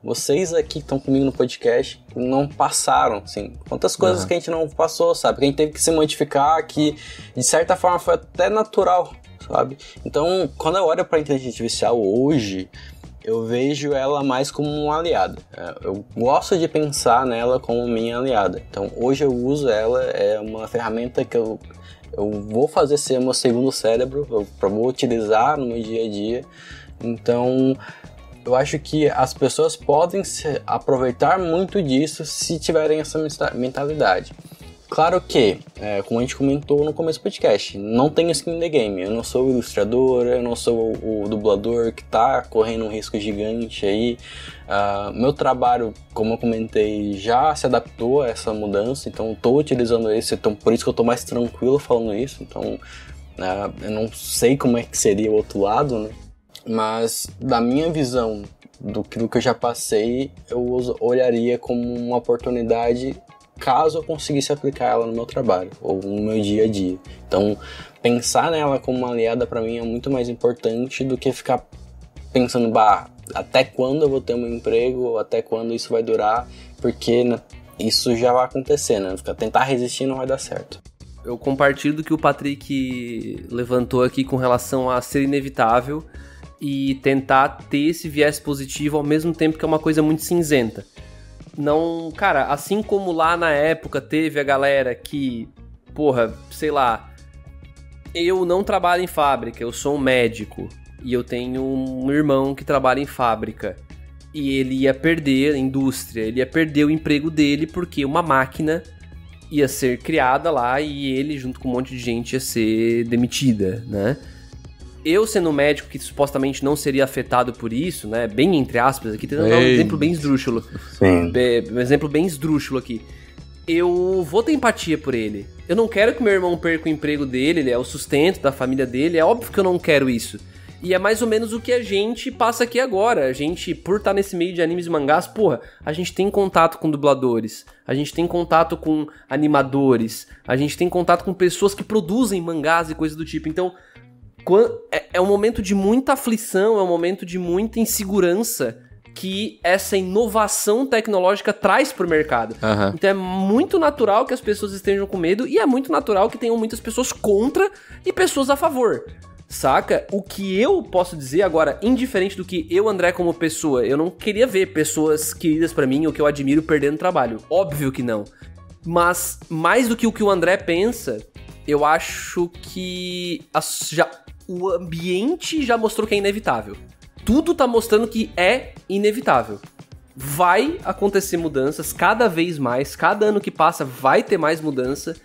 vocês aqui que estão comigo no podcast não passaram, assim. Quantas coisas que a gente não passou, sabe? Que a gente teve que se modificar, que de certa forma foi até natural, sabe? Então, quando eu olho para a inteligência artificial hoje, eu vejo ela mais como uma aliada. Eu gosto de pensar nela como minha aliada. Então, hoje eu uso ela, é uma ferramenta que eu vou fazer ser meu segundo cérebro, eu vou utilizar no meu dia a dia. Então, eu acho que as pessoas podem aproveitar muito disso se tiverem essa mentalidade. Claro que, como a gente comentou no começo do podcast, não tenho skin in the game. Eu não sou o ilustrador, eu não sou o dublador que está correndo um risco gigante aí. Meu trabalho, como eu comentei, já se adaptou a essa mudança, então estou utilizando esse, então por isso que eu estou mais tranquilo falando isso. Então, eu não sei como é que seria o outro lado, né? Mas, da minha visão, do que eu já passei, eu olharia como uma oportunidade caso eu conseguisse aplicar ela no meu trabalho ou no meu dia a dia. Então, pensar nela como uma aliada para mim é muito mais importante do que ficar pensando, até quando eu vou ter um emprego, até quando isso vai durar, porque isso já vai acontecer, né? Tentar resistir não vai dar certo. Eu compartilho do que o Patrick levantou aqui com relação a ser inevitável e tentar ter esse viés positivo ao mesmo tempo que é uma coisa muito cinzenta. Não, cara, assim como lá na época teve a galera que, sei lá, eu não trabalho em fábrica, eu sou um médico e eu tenho um irmão que trabalha em fábrica e ele ia perder a indústria, ele ia perder o emprego dele porque uma máquina ia ser criada lá e ele, junto com um monte de gente, ia ser demitida, né? Eu, sendo um médico que supostamente não seria afetado por isso, né? Bem entre aspas aqui, tentando dar um exemplo bem esdrúxulo. Sim. Um exemplo bem esdrúxulo aqui. Eu vou ter empatia por ele. Eu não quero que meu irmão perca o emprego dele, ele é o sustento da família dele. É óbvio que eu não quero isso. E é mais ou menos o que a gente passa aqui agora. A gente, por estar nesse meio de animes e mangás, a gente tem contato com dubladores. A gente tem contato com animadores. A gente tem contato com pessoas que produzem mangás e coisas do tipo. Então, é um momento de muita aflição, é um momento de muita insegurança que essa inovação tecnológica traz pro mercado. Uhum. Então é muito natural que as pessoas estejam com medo e é muito natural que tenham muitas pessoas contra e pessoas a favor. Saca? O que eu posso dizer agora, indiferente do que eu, André, como pessoa, eu não queria ver pessoas queridas pra mim ou que eu admiro perdendo trabalho. Óbvio que não. Mas, mais do que o que o André pensa, eu acho que o ambiente já mostrou que é inevitável. Tudo tá mostrando que é inevitável. Vai acontecer mudanças cada vez mais, cada ano que passa vai ter mais mudança.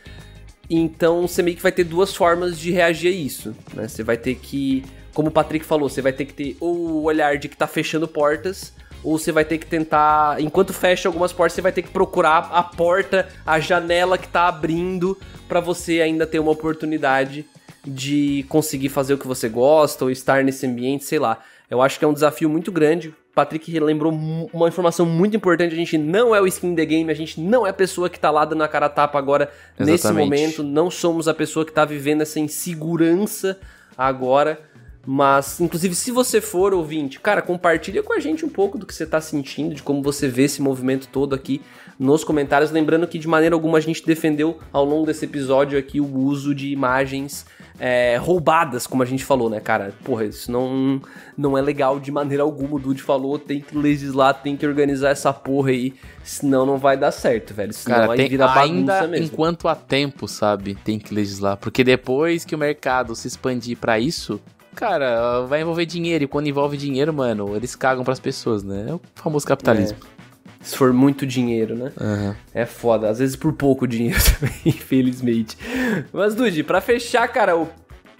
Então você meio que vai ter duas formas de reagir a isso, né? Você vai ter que, como o Patrick falou, você vai ter que ter ou o olhar de que tá fechando portas, ou você vai ter que tentar, enquanto fecha algumas portas, você vai ter que procurar a porta, a janela que tá abrindo pra você ainda ter uma oportunidade de conseguir fazer o que você gosta ou estar nesse ambiente, sei lá. Eu acho que é um desafio muito grande. O Patrick lembrou uma informação muito importante. A gente não é o skin the game, a gente não é a pessoa que tá lá dando a cara a tapa agora. Exatamente. Nesse momento. Não somos a pessoa que tá vivendo essa insegurança agora. Mas, inclusive, se você for ouvinte, cara, compartilha com a gente um pouco do que você tá sentindo, de como você vê esse movimento todo aqui nos comentários. Lembrando que, de maneira alguma, a gente defendeu ao longo desse episódio aqui o uso de imagens roubadas, como a gente falou, né, cara? Porra, isso não é legal de maneira alguma. O Dude falou, tem que legislar, tem que organizar essa porra aí, senão não vai dar certo, velho. Senão cara, vai virar bagunça ainda mesmo. Enquanto há tempo, sabe, tem que legislar. Porque depois que o mercado se expandir pra isso, cara, vai envolver dinheiro. E quando envolve dinheiro, mano, eles cagam pras pessoas, né? É o famoso capitalismo. Se for muito dinheiro, né? Uhum. É foda. Às vezes por pouco dinheiro também, infelizmente. Mas, Dude, pra fechar, cara,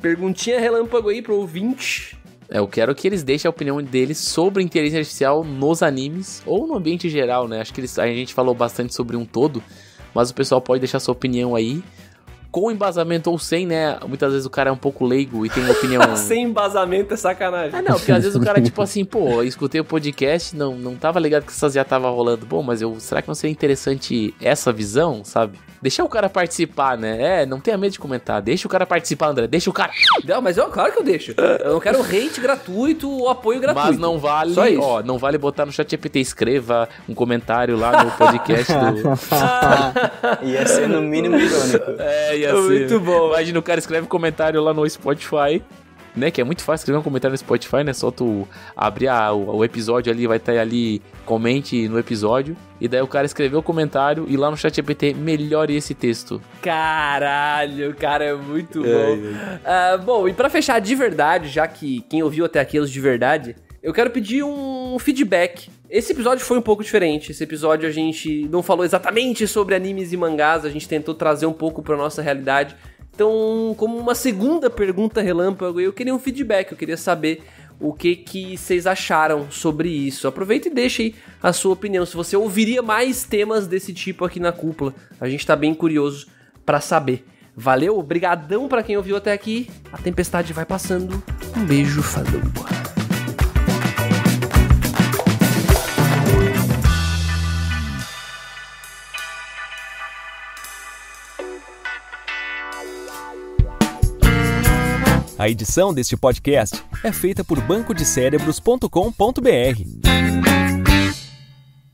perguntinha relâmpago aí pro ouvinte. Eu quero que eles deixem a opinião deles sobre inteligência artificial nos animes ou no ambiente geral, né? Acho que a gente falou bastante sobre um todo, mas o pessoal pode deixar sua opinião aí. Com embasamento ou sem, né? Muitas vezes o cara é um pouco leigo e tem uma opinião... Sem embasamento é sacanagem. Ah, não, porque às vezes o cara, tipo assim, eu escutei o podcast, não tava ligado que essas já tava rolando. Bom, mas será que não seria interessante essa visão, sabe? Deixar o cara participar, né? Não tenha medo de comentar. Deixa o cara participar, André. Deixa o cara... Não, mas claro que eu deixo. Eu não quero hate gratuito ou apoio gratuito. Mas não vale... Só isso. Não vale botar no ChatGPT. Escreva um comentário lá no podcast do... Ia ser no mínimo irônico. Ia ser. Muito bom. Imagina o cara escreve um comentário lá no Spotify, né? Que é muito fácil escrever um comentário no Spotify, né? Só tu abrir o episódio ali, vai estar ali, comente no episódio. E daí o cara escreveu o comentário e lá no ChatGPT melhore esse texto. Caralho, cara, é muito bom. Bom, e pra fechar de verdade, já que quem ouviu até aqui é os de verdade, eu quero pedir um feedback. Esse episódio foi um pouco diferente. Esse episódio a gente não falou exatamente sobre animes e mangás, a gente tentou trazer um pouco pra nossa realidade. Então, como uma segunda pergunta relâmpago, eu queria um feedback, eu queria saber o que vocês acharam sobre isso. Aproveita e deixa aí a sua opinião, se você ouviria mais temas desse tipo aqui na Cúpula. A gente tá bem curioso pra saber. Valeu, obrigadão pra quem ouviu até aqui. A tempestade vai passando. Um beijo, falou. A edição deste podcast é feita por bancodecerebros.com.br.